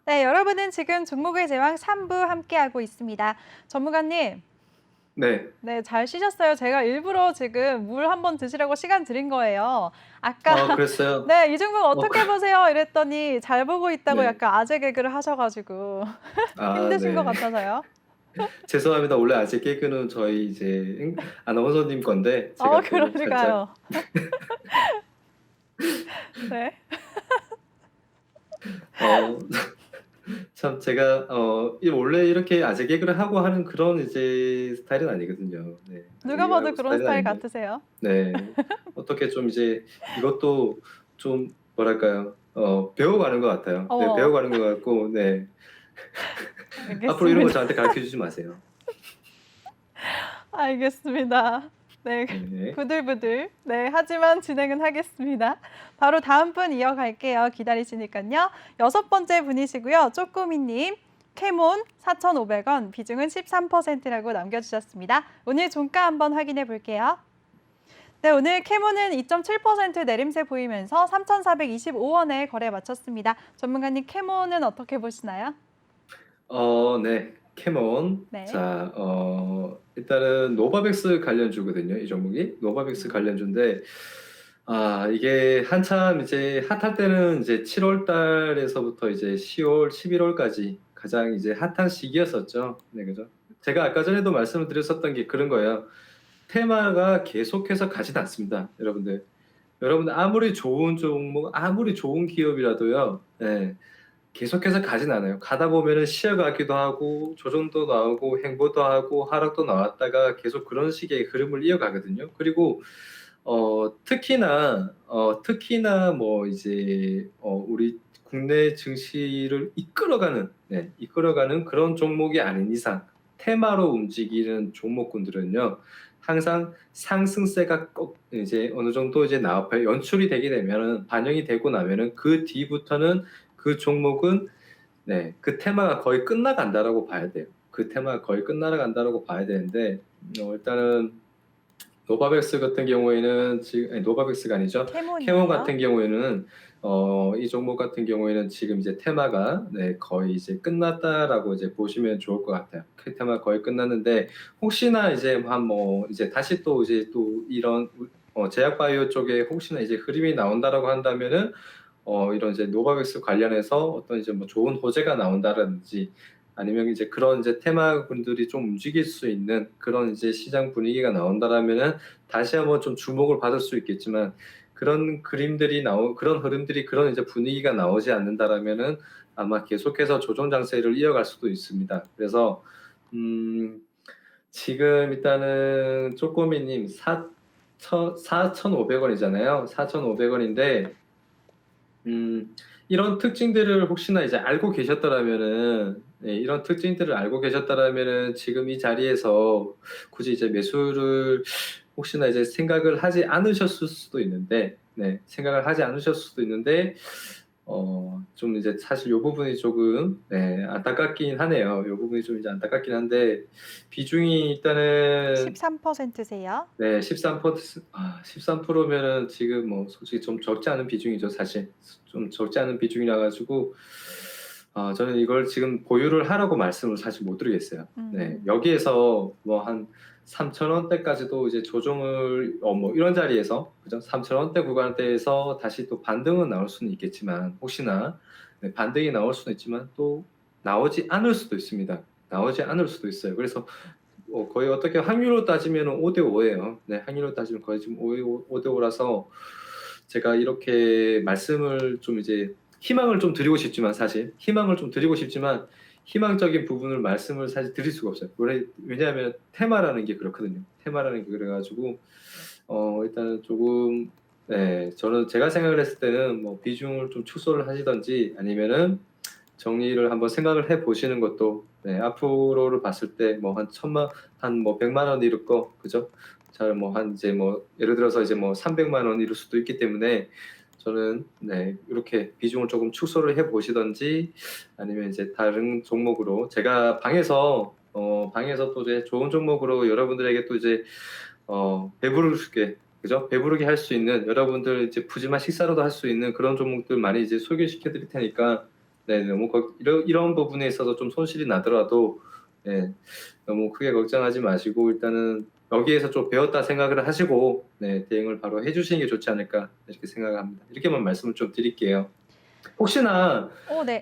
네, 여러분은 지금 종목의 제왕 3부 함께하고 있습니다. 전문가님, 네. 네, 잘 쉬셨어요. 제가 일부러 지금 물 한번 드시라고 시간 드린 거예요. 아까 그랬어요. 네, 이 종목 어, 어떻게 보세요? 이랬더니 잘 보고 있다고 네. 약간 아재 개그를 하셔가지고 힘드신 것 네. 같아서요. 죄송합니다. 원래 아재 개그는 저희 이제 아나운서님 건데 제가 또 살짝 그러니까요. 네. 어, 참 제가 원래 이렇게 아재 개그를 하고 하는 그런 이제 스타일은 아니거든요. 네. 아재 누가 개그 봐도 하고 그런 스타일은 스타일 아닌데. 같으세요. 네. 어떻게 좀 이제 이것도 좀 뭐랄까요? 배워가는 것 같아요. 네, 어머, 배워가는 것 같고, 네. 앞으로 이런 거 알겠습니다. 저한테 가르쳐 주지 마세요. 알겠습니다. 네, 네. 부들부들. 네, 하지만 진행은 하겠습니다. 바로 다음 분 이어갈게요. 기다리시니까요. 6번째 분이시고요. 쪼꼬미님, 캐몬 4,500원, 비중은 13%라고 남겨주셨습니다. 오늘 종가 한번 확인해 볼게요. 네, 오늘 캐몬은 2.7% 내림세 보이면서 3,425원에 거래 마쳤습니다. 전문가님, 캐몬은 어떻게 보시나요? 네. 캐몬. 네. 자, 일단은 노바백스 관련주거든요. 이 종목이. 노바백스 관련주인데, 이게 한참 이제 핫할 때는 이제 7월 달에서부터 이제 10월, 11월까지 가장 이제 핫한 시기였었죠. 네, 그죠? 제가 아까 전에도 말씀을 드렸었던 게 그런 거예요. 테마가 계속해서 가진 않습니다. 여러분들 아무리 좋은 종목, 아무리 좋은 기업이라도요. 네, 계속해서 가진 않아요. 가다 보면은 쉬어가기도 하고 조정도 나오고 행보도 하고 하락도 나왔다가 계속 그런 식의 흐름을 이어가거든요. 그리고 특히나 뭐 이제 우리 국내 증시를 이끌어가는 그런 종목이 아닌 이상 테마로 움직이는 종목군들은요. 항상 상승세가 꼭 이제 어느 정도 이제 연출이 되게 되면은 반영이 되고 나면은 그 뒤부터는 그 종목은 그 테마가 거의 끝나간다라고 봐야 돼요. 그 테마가 거의 끝나간다라고 봐야 되는데 일단은 노바백스 같은 경우에는 노바백스가 아니죠. 캐몬 캐몬이요. 같은 경우에는 이 종목 같은 경우에는 지금 이제 테마가 거의 이제 끝났다라고 이제 보시면 좋을 것 같아요. 그 테마 거의 끝났는데 혹시나 이제 한 뭐 이제 다시 또 이제 또 이런 제약바이오 쪽에 혹시나 이제 흐름이 나온다라고 한다면은 이런 이제 노바백스 관련해서 어떤 이제 뭐 좋은 호재가 나온다든지 아니면 이제 그런 이제 테마군들이 좀 움직일 수 있는 그런 이제 시장 분위기가 나온다라면은 다시 한번 좀 주목을 받을 수 있겠지만 그런 그런 흐름들이 그런 이제 분위기가 나오지 않는다라면은 아마 계속해서 조정 장세를 이어갈 수도 있습니다. 그래서 지금 일단은 쪼꼬미님 4,500원이잖아요. 4,500원인데 이런 특징들을 혹시나 이제 알고 계셨더라면은, 이런 특징들을 알고 계셨더라면은 지금 이 자리에서 굳이 이제 매수를 혹시나 이제 생각을 하지 않으셨을 수도 있는데, 좀 이제 사실 요 부분이 조금, 안타깝긴 하네요. 요 부분이 좀 이제 안타깝긴 한데, 비중이 일단은 13%세요. 네, 13%면은 지금 뭐 솔직히 좀 적지 않은 비중이죠, 사실. 좀 적지 않은 비중이라 가지고 저는 이걸 지금 보유를 하라고 말씀을 사실 못 드리겠어요. 네, 여기에서 뭐 한 3,000원대까지도 이제 조정을 뭐 이런 자리에서 그죠? 3,000원대 구간대에서 다시 또 반등은 나올 수는 있겠지만 혹시나 반등이 나올 수는 있지만 또 나오지 않을 수도 있습니다. 나오지 않을 수도 있어요. 그래서 거의 어떻게 확률로 따지면 5대 5예요. 네, 확률로 따지면 거의 지금 5대 5라서 제가 이렇게 말씀을 좀 이제 희망을 좀 드리고 싶지만 희망적인 부분을 말씀을 사실 드릴 수가 없어요. 왜냐하면 테마라는 게 그렇거든요. 테마라는 게 그래가지고 일단은 조금 저는 제가 생각을 했을 때는 뭐 비중을 좀 축소를 하시던지 아니면은 정리를 한번 생각을 해 보시는 것도 앞으로를 봤을 때 뭐 한 천만 한 뭐 100만 원 이룰 거 그죠? 잘 뭐 한 이제 뭐 예를 들어서 이제 뭐 300만 원 이룰 수도 있기 때문에 저는 이렇게 비중을 조금 축소를 해 보시던지 아니면 이제 다른 종목으로 제가 방에서 또 이제 좋은 종목으로 여러분들에게 또 이제 배부르게 그죠? 배부르게 할 수 있는 여러분들 이제 푸짐한 식사로도 할 수 있는 그런 종목들 많이 이제 소개시켜 드릴 테니까 너무 이런 부분에 있어서 좀 손실이 나더라도 네, 너무 크게 걱정하지 마시고 일단은 여기에서 좀 배웠다 생각을 하시고 네, 대응을 바로 해주시는 게 좋지 않을까 이렇게 생각합니다. 이렇게만 말씀을 좀 드릴게요. 혹시나 네.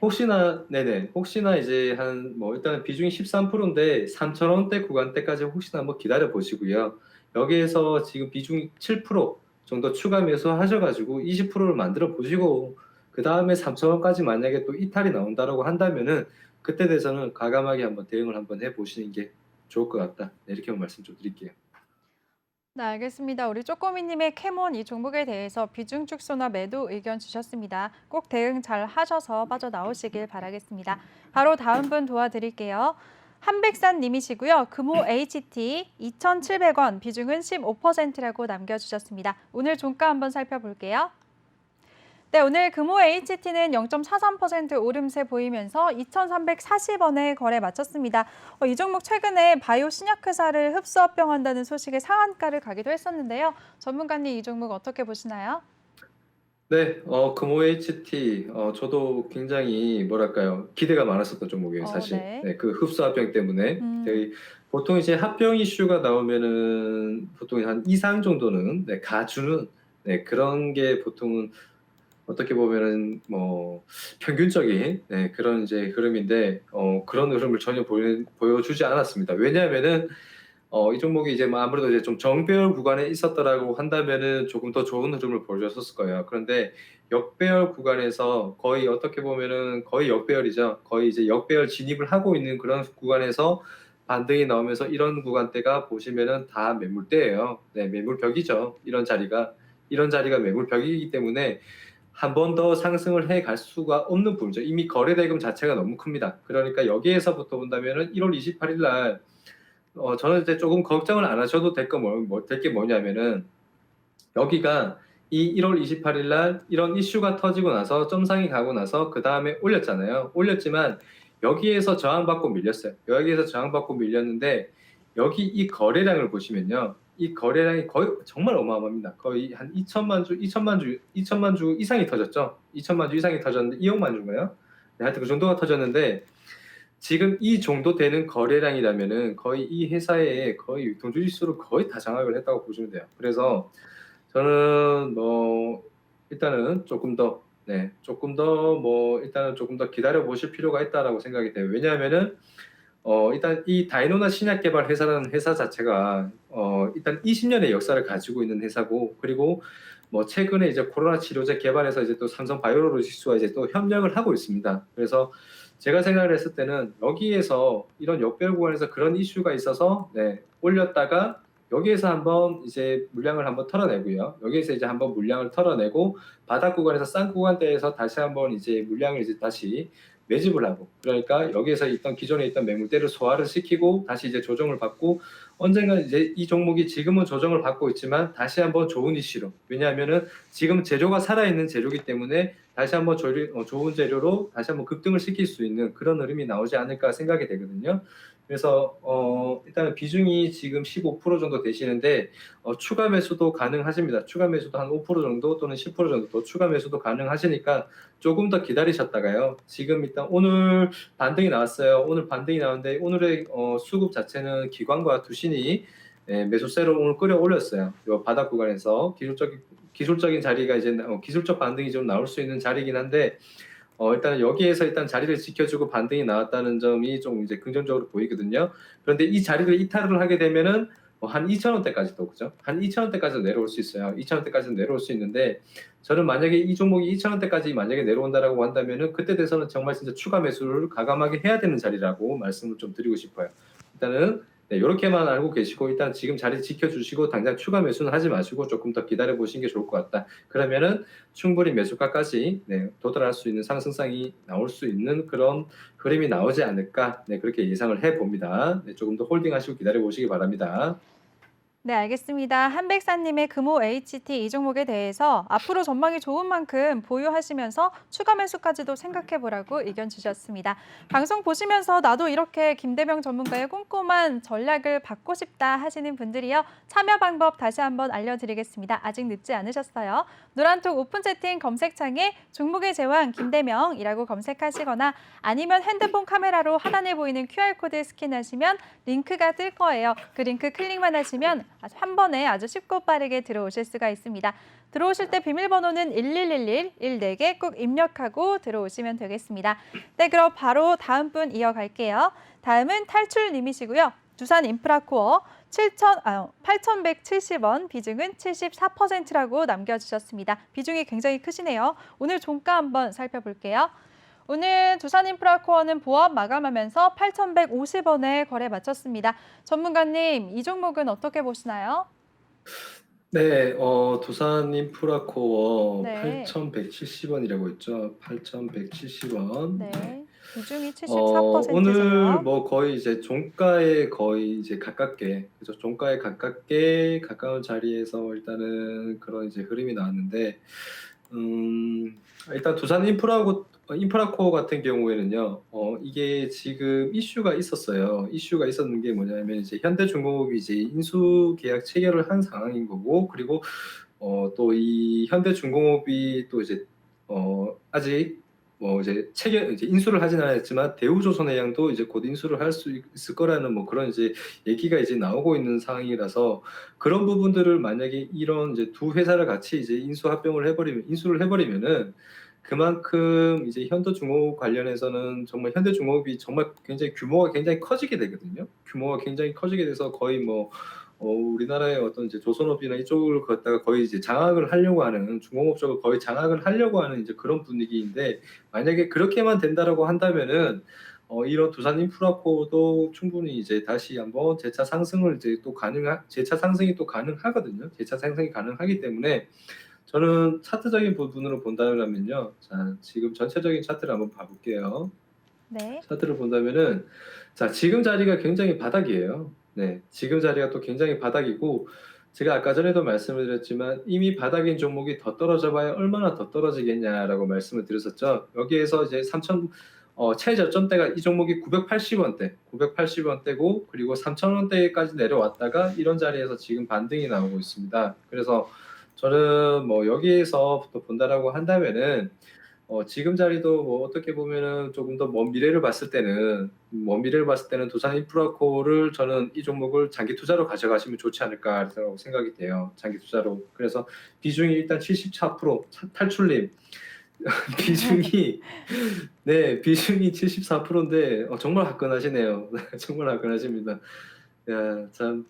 네네 혹시나 이제 한 뭐 일단은 비중이 13%인데 3,000원대 구간대까지 혹시나 한번 기다려 보시고요. 여기에서 지금 비중이 7% 정도 추가 매수하셔가지고 20%를 만들어 보시고 그 다음에 3,000원까지 만약에 또 이탈이 나온다라고 한다면은 그때 돼서는 과감하게 한번 대응을 한번 해보시는 게 좋을 것 같다. 네, 이렇게 말씀 좀 드릴게요. 네, 알겠습니다. 우리 쪼꼬미님의 캐몬 이 종목에 대해서 비중 축소나 매도 의견 주셨습니다. 꼭 대응 잘 하셔서 빠져나오시길 바라겠습니다. 바로 다음 분 도와드릴게요. 한백산 님이시고요. 금호 HT 2,700원, 비중은 15%라고 남겨주셨습니다. 오늘 종가 한번 살펴볼게요. 네, 오늘 금호 HT는 0.43% 오름세 보이면서 2,340원에 거래 마쳤습니다. 이 종목 최근에 바이오 신약 회사를 흡수합병한다는 소식에 상한가를 가기도 했었는데요. 전문가님 이 종목 어떻게 보시나요? 네, 금호 HT, 저도 굉장히 뭐랄까요, 기대가 많았었던 종목이에요, 사실. 네. 네, 그 흡수 합병 때문에. 보통 이제 합병 이슈가 나오면은 보통 한 이상 정도는, 네, 가주는, 네, 그런 게 보통은 어떻게 보면은 뭐 평균적인 네, 그런 이제 흐름인데, 그런 흐름을 전혀 보여주지 않았습니다. 왜냐하면은 이 종목이 이제 뭐 아무래도 이제 좀 정배열 구간에 있었더라고 한다면은 조금 더 좋은 흐름을 보여줬을 거예요. 그런데 역배열 구간에서 거의 어떻게 보면은 거의 역배열이죠. 거의 이제 역배열 진입을 하고 있는 그런 구간에서 반등이 나오면서 이런 구간대가 보시면은 다 매물대예요. 네, 매물벽이죠. 이런 자리가 매물벽이기 때문에 한 번 더 상승을 해 갈 수가 없는 부분이죠. 이미 거래 대금 자체가 너무 큽니다. 그러니까 여기에서부터 본다면은 1월 28일 날 저는 이제 조금 걱정을 안 하셔도 될 게 뭐냐면은 여기가 이 1월 28일 날 이런 이슈가 터지고 나서 점상이 가고 나서 그 다음에 올렸잖아요. 올렸지만 여기에서 저항받고 밀렸어요. 여기에서 저항받고 밀렸는데 여기 이 거래량을 보시면요. 이 거래량이 거의 정말 어마어마합니다. 거의 한 2천만 주 이상이 터졌죠. 2천만 주 이상이 터졌는데 2억만 주인가요? 네, 하여튼 그 정도가 터졌는데 지금 이 정도 되는 거래량이라면은 거의 이 회사의 거의 유통주짓수를 거의 다 장악을 했다고 보시면 돼요. 그래서 저는 뭐 일단은 조금 더 뭐 일단은 조금 더 기다려 보실 필요가 있다라고 생각이 돼요. 왜냐하면은 일단 이 다이노나 신약 개발 회사라는 회사 자체가 일단 20년의 역사를 가지고 있는 회사고 그리고 뭐 최근에 이제 코로나 치료제 개발해서 이제 또 삼성 바이오로직스와 이제 또 협력을 하고 있습니다. 그래서 제가 생각을 했을 때는 여기에서 이런 역별 구간에서 그런 이슈가 있어서 네, 올렸다가 여기에서 한번 이제 물량을 한번 털어내고요. 여기에서 이제 한번 물량을 털어내고 바닥 구간에서 싼 구간대에서 다시 한번 이제 물량을 이제 다시 매집을 하고 그러니까 여기에서 기존에 있던 매물대를 소화를 시키고 다시 이제 조정을 받고 언젠가 이제 이 종목이 지금은 조정을 받고 있지만 다시 한번 좋은 이슈로 왜냐하면은 지금 재료가 살아있는 재료이기 때문에 다시 한번 좋은 재료로 다시 한번 급등을 시킬 수 있는 그런 흐름이 나오지 않을까 생각이 되거든요. 그래서 일단은 비중이 지금 15% 정도 되시는데 추가 매수도 가능하십니다. 추가 매수도 한 5% 정도 또는 10% 정도 더 추가 매수도 가능하시니까 조금 더 기다리셨다가요. 지금 일단 오늘 반등이 나왔어요. 오늘 반등이 나왔는데 오늘의 수급 자체는 기관과 두신이 매수세로 오늘 끌어올렸어요. 요 바닥 구간에서 기술적인 자리가 이제 기술적 반등이 좀 나올 수 있는 자리긴 한데 일단은 여기에서 일단 자리를 지켜주고 반등이 나왔다는 점이 좀 이제 긍정적으로 보이거든요. 그런데 이 자리를 이탈을 하게 되면은 한 2,000원대까지도 그죠? 한 2,000원대까지도 내려올 수 있어요. 2,000원대까지도 내려올 수 있는데 저는 만약에 이 종목이 2,000원대까지 만약에 내려온다라고 한다면은 그때 돼서는 정말 진짜 추가 매수를 과감하게 해야 되는 자리라고 말씀을 좀 드리고 싶어요. 일단은 네, 이렇게만 알고 계시고 일단 지금 자리 지켜주시고 당장 추가 매수는 하지 마시고 조금 더 기다려 보시는 게 좋을 것 같다. 그러면은 충분히 매수가까지 네, 도달할 수 있는 상승상이 나올 수 있는 그런 흐름이 나오지 않을까 네, 그렇게 예상을 해봅니다. 네, 조금 더 홀딩하시고 기다려 보시기 바랍니다. 네, 알겠습니다. 한백사님의 금호 HT 이 종목에 대해서 앞으로 전망이 좋은 만큼 보유하시면서 추가 매수까지도 생각해 보라고 의견 주셨습니다. 방송 보시면서 나도 이렇게 김대명 전문가의 꼼꼼한 전략을 받고 싶다 하시는 분들이요. 참여 방법 다시 한번 알려드리겠습니다. 아직 늦지 않으셨어요. 노란톡 오픈 채팅 검색창에 종목의 제왕 김대명이라고 검색하시거나 아니면 핸드폰 카메라로 하단에 보이는 QR코드 스캔하시면 링크가 뜰 거예요. 그 링크 클릭만 하시면 한 번에 아주 쉽고 빠르게 들어오실 수가 있습니다. 들어오실 때 비밀번호는 1111, 14개 꼭 입력하고 들어오시면 되겠습니다. 네, 그럼 바로 다음 분 이어갈게요. 다음은 탈출님이시고요. 두산 인프라코어 8,170원, 비중은 74%라고 남겨주셨습니다. 비중이 굉장히 크시네요. 오늘 종가 한번 살펴볼게요. 오늘 두산인프라코어는 보합 마감하면서 8,150원에 거래 마쳤습니다. 전문가님, 이 종목은 어떻게 보시나요? 네, 두산 인프라코어 네, 8,170원이라고 했죠. 8,170원. 네. 비중이 오늘 74%세요. 뭐 거의 이제 종가에 거의 이제 가깝게, 그죠? 종가에 가깝게 가까운 자리에서 일단은 그런 이제 흐름이 나왔는데, 일단 두산 인프라코어 같은 경우에는요, 이게 지금 이슈가 있었어요. 이슈가 있었는 게 뭐냐면 이제 현대중공업이 이제 인수 계약 체결을 한 상황인 거고, 그리고 또 이 현대중공업이 또 이제 아직 뭐 이제 이제 인수를 하진 않았지만 대우조선해양도 이제 곧 인수를 할 수 있을 거라는 뭐 그런 이제 얘기가 이제 나오고 있는 상황이라서 그런 부분들을 만약에 이런 이제 두 회사를 같이 이제 인수를 해버리면은 그만큼 이제 현대중공업 관련해서는 정말 현대중공업이 정말 굉장히 규모가 굉장히 커지게 되거든요. 규모가 굉장히 커지게 돼서 거의 뭐 우리나라의 어떤 이제 조선업이나 이쪽을 갖다가 거의 이제 장악을 하려고 하는 중공업 쪽을 거의 장악을 하려고 하는 이제 그런 분위기인데 만약에 그렇게만 된다라고 한다면은 이런 두산 인프라코도 충분히 이제 다시 한번 재차 상승을 이제 또 재차 상승이 또 가능하거든요. 재차 상승이 가능하기 때문에 저는 차트적인 부분으로 본다면요. 자, 지금 전체적인 차트를 한번 봐볼게요. 네, 차트를 본다면은 자, 지금 자리가 굉장히 바닥이에요. 네, 지금 자리가 또 굉장히 바닥이고 제가 아까 전에도 말씀을 드렸지만 이미 바닥인 종목이 더 떨어져 봐야 얼마나 더 떨어지겠냐라고 말씀을 드렸었죠. 여기에서 이제 최저점대가 이 종목이 980원대고 그리고 3,000원대까지 내려왔다가 이런 자리에서 지금 반등이 나오고 있습니다. 그래서 저는 뭐 여기에서부터 본다라고 한다면은 지금 자리도 뭐 어떻게 보면은 조금 더 먼 미래를 봤을 때는 두산 인프라코를 저는 이 종목을 장기 투자로 가져가시면 좋지 않을까라고 생각이 돼요. 장기 투자로. 그래서 비중이 일단 74% 탈출님 비중이 네 비중이 74%인데 정말 화끈하시네요. 정말 화끈하십니다. 야, 참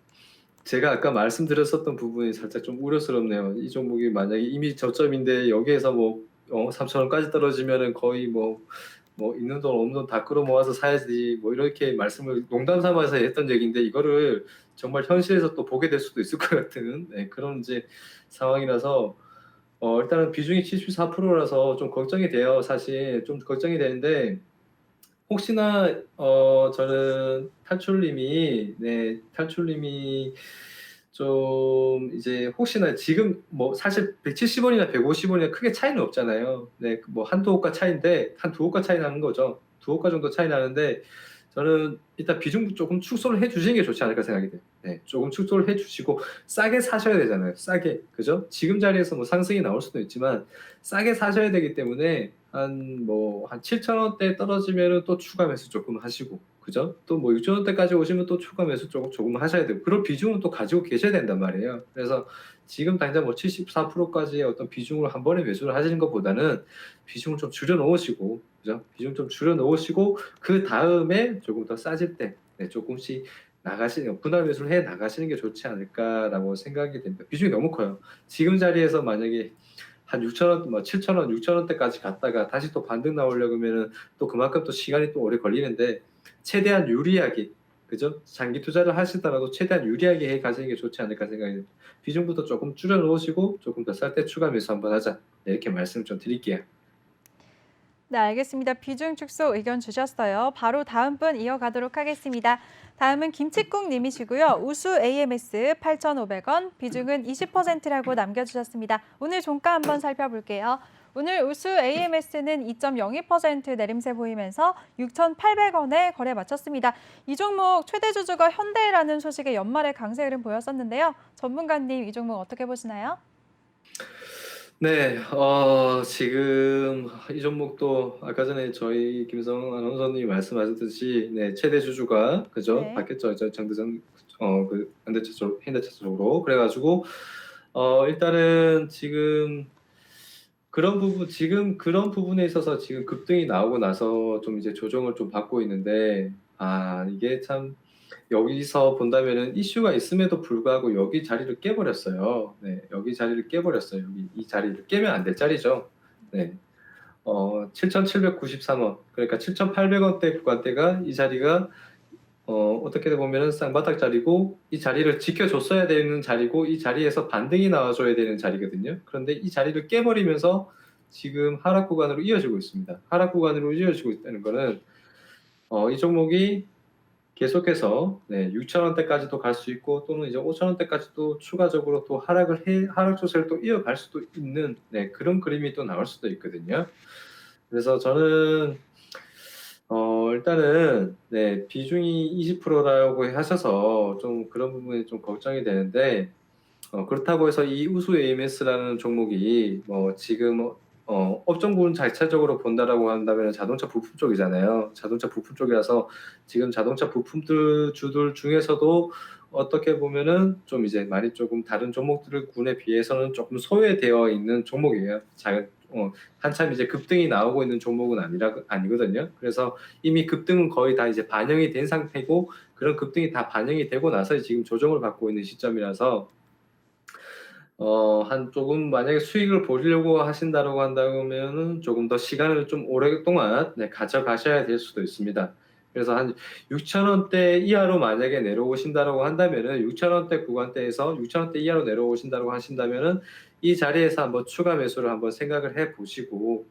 제가 아까 말씀드렸었던 부분이 살짝 좀 우려스럽네요. 이 종목이 만약에 이미 저점인데 여기에서 뭐 3,000원까지 떨어지면은 거의 뭐 있는 돈 없는 돈 다 끌어모아서 사야지 뭐 이렇게 말씀을 농담 삼아서 했던 얘기인데 이거를 정말 현실에서 또 보게 될 수도 있을 것 같은 네, 그런 이제 상황이라서 일단은 비중이 74%라서 좀 걱정이 돼요. 사실 좀 걱정이 되는데 혹시나 저는 탈출님이 좀 이제 혹시나 지금 뭐 사실 170원이나 150원이나 크게 차이는 없잖아요. 네, 뭐 한두 호가 차이인데 한 두 호가 차이 나는 거죠. 두 호가 정도 차이 나는데 저는 일단 비중 조금 축소를 해주시는 게 좋지 않을까 생각이 돼요. 네, 조금 축소를 해주시고 싸게 사셔야 되잖아요. 싸게, 그죠? 지금 자리에서 뭐 상승이 나올 수도 있지만 싸게 사셔야 되기 때문에 한 7,000원대 떨어지면은 또 추가 매수 조금 하시고, 그죠? 또 뭐 6,000원대까지 오시면 또 추가 매수 조금 하셔야 되고, 그런 비중은 또 가지고 계셔야 된단 말이에요. 그래서 지금 당장 뭐 74%까지의 어떤 비중을 한 번에 매수를 하시는 것보다는 비중을 좀 줄여 놓으시고, 그죠? 비중 좀 줄여 놓으시고, 그 다음에 조금 더 싸질 때, 네, 조금씩 분할 매수를 해 나가시는 게 좋지 않을까라고 생각이 됩니다. 비중이 너무 커요. 지금 자리에서 만약에 한 6,000원, 뭐 7,000원, 6,000원대까지 갔다가 다시 또 반등 나오려고 하면은 또 그만큼 또 시간이 또 오래 걸리는데 최대한 유리하게, 그죠? 장기 투자를 하시더라도 최대한 유리하게 해 가시는 게 좋지 않을까 생각이 듭니다. 비중부터 조금 줄여 놓으시고 조금 더 쌀 때 추가 매수 한번 하자. 네, 이렇게 말씀을 좀 드릴게요. 네, 알겠습니다. 비중 축소 의견 주셨어요. 바로 다음 분 이어가도록 하겠습니다. 다음은 김치국 님이시고요. 우수 AMS 8,500원, 비중은 20%라고 남겨주셨습니다. 오늘 종가 한번 살펴볼게요. 오늘 우수 AMS는 2.02% 내림세 보이면서 6,800원에 거래 마쳤습니다. 이 종목 최대 주주가 현대라는 소식에 연말에 강세 흐름 보였었는데요. 전문가님 이 종목 어떻게 보시나요? 네, 지금 이 종목도 아까 전에 저희 김성 아나운서님이 말씀하셨듯이 네, 최대 주주가 그죠? 네. 바뀌었죠. 정대전 그 현대차 쪽으로 그래가지고 일단은 지금 그런 부분에 있어서 지금 급등이 나오고 나서 좀 이제 조정을 좀 받고 있는데 이게 참 여기서 본다면은 이슈가 있음에도 불구하고 여기 자리를 깨버렸어요. 네, 여기 자리를 깨버렸어요. 이 자리를 깨면 안 될 자리죠. 네. 7,793원. 그러니까 7,800원대 구간대가 이 자리가 어떻게 보면은 쌍바닥 자리고 이 자리를 지켜줬어야 되는 자리고 이 자리에서 반등이 나와줘야 되는 자리거든요. 그런데 이 자리를 깨버리면서 지금 하락 구간으로 이어지고 있습니다. 하락 구간으로 이어지고 있다는 거는 이 종목이 계속해서 6,000원대까지도 갈 수 있고 또는 이제 5,000원대까지도 추가적으로 또 하락 추세를 또 이어갈 수도 있는 그런 그림이 또 나올 수도 있거든요. 그래서 저는 일단은 비중이 20%라고 하셔서 좀 그런 부분이 좀 걱정이 되는데 그렇다고 해서 이 우수 AMS라는 종목이 지금 업종군 자체적으로 본다라고 한다면 자동차 부품 쪽이잖아요. 자동차 부품 쪽이라서 지금 자동차 부품들 주들 중에서도 어떻게 보면은 좀 이제 많이 조금 다른 종목들 군에 비해서는 조금 소외되어 있는 종목이에요. 한참 이제 급등이 나오고 있는 종목은 아니거든요. 그래서 이미 급등은 거의 다 이제 반영이 된 상태고 그런 급등이 다 반영이 되고 나서 지금 조정을 받고 있는 시점이라서 한 조금 만약에 수익을 보려고 하신다고 한다면은 조금 더 시간을 좀 오랫동안 가져가셔야 될 수도 있습니다. 그래서 한 6,000원대 이하로 만약에 내려오신다고 한다면은 6,000원대 구간대에서 6,000원대 이하로 내려오신다고 하신다면은 이 자리에서 한번 추가 매수를 한번 생각을 해 보시고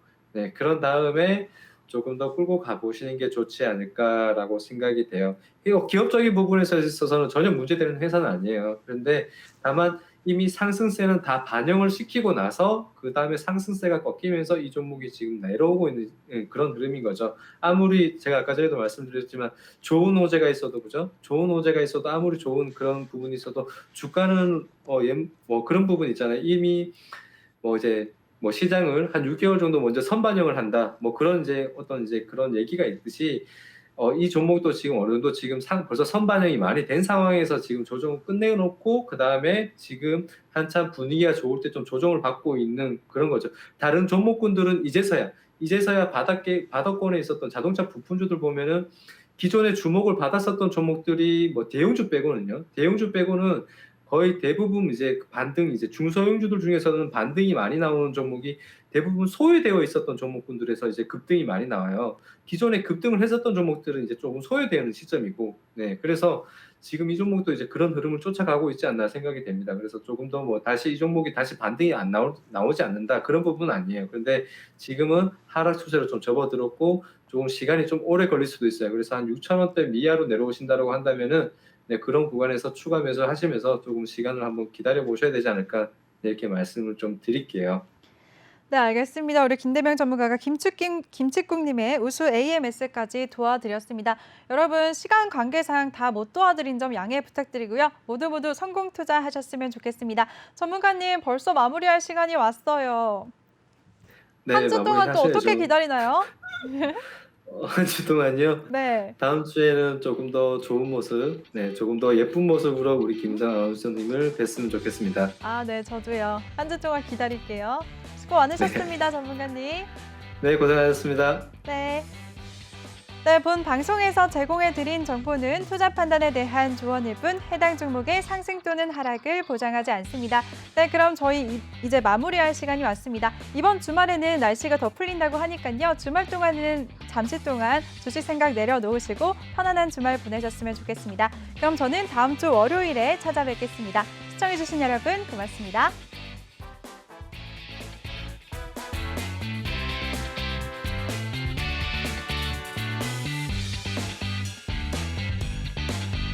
그런 다음에 조금 더 끌고 가보시는 게 좋지 않을까라고 생각이 돼요. 이거 기업적인 부분에서 있어서는 전혀 문제되는 회사는 아니에요. 그런데 다만 이미 상승세는 다 반영을 시키고 나서 그 다음에 상승세가 꺾이면서 이 종목이 지금 내려오고 있는 그런 흐름인 거죠. 아무리 제가 아까 전에도 말씀드렸지만 좋은 호재가 있어도 그죠? 좋은 호재가 있어도 아무리 좋은 그런 부분이 있어도 주가는 그런 부분 있잖아요. 이미 이제 시장을 한 6개월 정도 먼저 선반영을 한다. 그런 이제 어떤 이제 그런 얘기가 있듯이 이 종목도 지금 어느 정도 지금 벌써 선반영이 많이 된 상황에서 지금 조정을 끝내놓고 그 다음에 지금 한참 분위기가 좋을 때 좀 조정을 받고 있는 그런 거죠. 다른 종목군들은 이제서야 바닥권에 있었던 자동차 부품주들 보면은 기존에 주목을 받았었던 종목들이 대형주 빼고는 거의 대부분 이제 반등 이제 중소형주들 중에서는 반등이 많이 나오는 종목이 대부분 소외되어 있었던 종목군들에서 이제 급등이 많이 나와요. 기존에 급등을 했었던 종목들은 이제 조금 소외되는 시점이고, 그래서 지금 이 종목도 이제 그런 흐름을 쫓아가고 있지 않나 생각이 됩니다. 그래서 조금 더 다시 이 종목이 다시 반등이 나오지 않는다 그런 부분은 아니에요. 그런데 지금은 하락 추세로 좀 접어들었고 조금 시간이 좀 오래 걸릴 수도 있어요. 그래서 한 6,000원대 미하로 내려오신다고 한다면은 그런 구간에서 추가 매수 하시면서 조금 시간을 한번 기다려 보셔야 되지 않을까 이렇게 말씀을 좀 드릴게요. 네, 알겠습니다. 우리 김대명 전문가가 김치국님의 우수 AMS까지 도와드렸습니다. 여러분, 시간 관계상 다 못 도와드린 점 양해 부탁드리고요. 모두 성공 투자하셨으면 좋겠습니다. 전문가님, 벌써 마무리할 시간이 왔어요. 네, 한 주 동안 또 어떻게 마무리하셔야죠. 기다리나요? 한 주 동안요. 네. 다음 주에는 조금 더 좋은 모습, 조금 더 예쁜 모습으로 우리 김장 아나운서님을 뵀으면 좋겠습니다. 네, 저도요. 한 주 동안 기다릴게요. 수고 많으셨습니다, 전문가님. 네, 고생하셨습니다. 네. 네, 본 방송에서 제공해드린 정보는 투자 판단에 대한 조언일 뿐 해당 종목의 상승 또는 하락을 보장하지 않습니다. 네, 그럼 저희 이제 마무리할 시간이 왔습니다. 이번 주말에는 날씨가 더 풀린다고 하니까요. 주말 동안은 잠시 동안 주식 생각 내려놓으시고 편안한 주말 보내셨으면 좋겠습니다. 그럼 저는 다음 주 월요일에 찾아뵙겠습니다. 시청해주신 여러분 고맙습니다.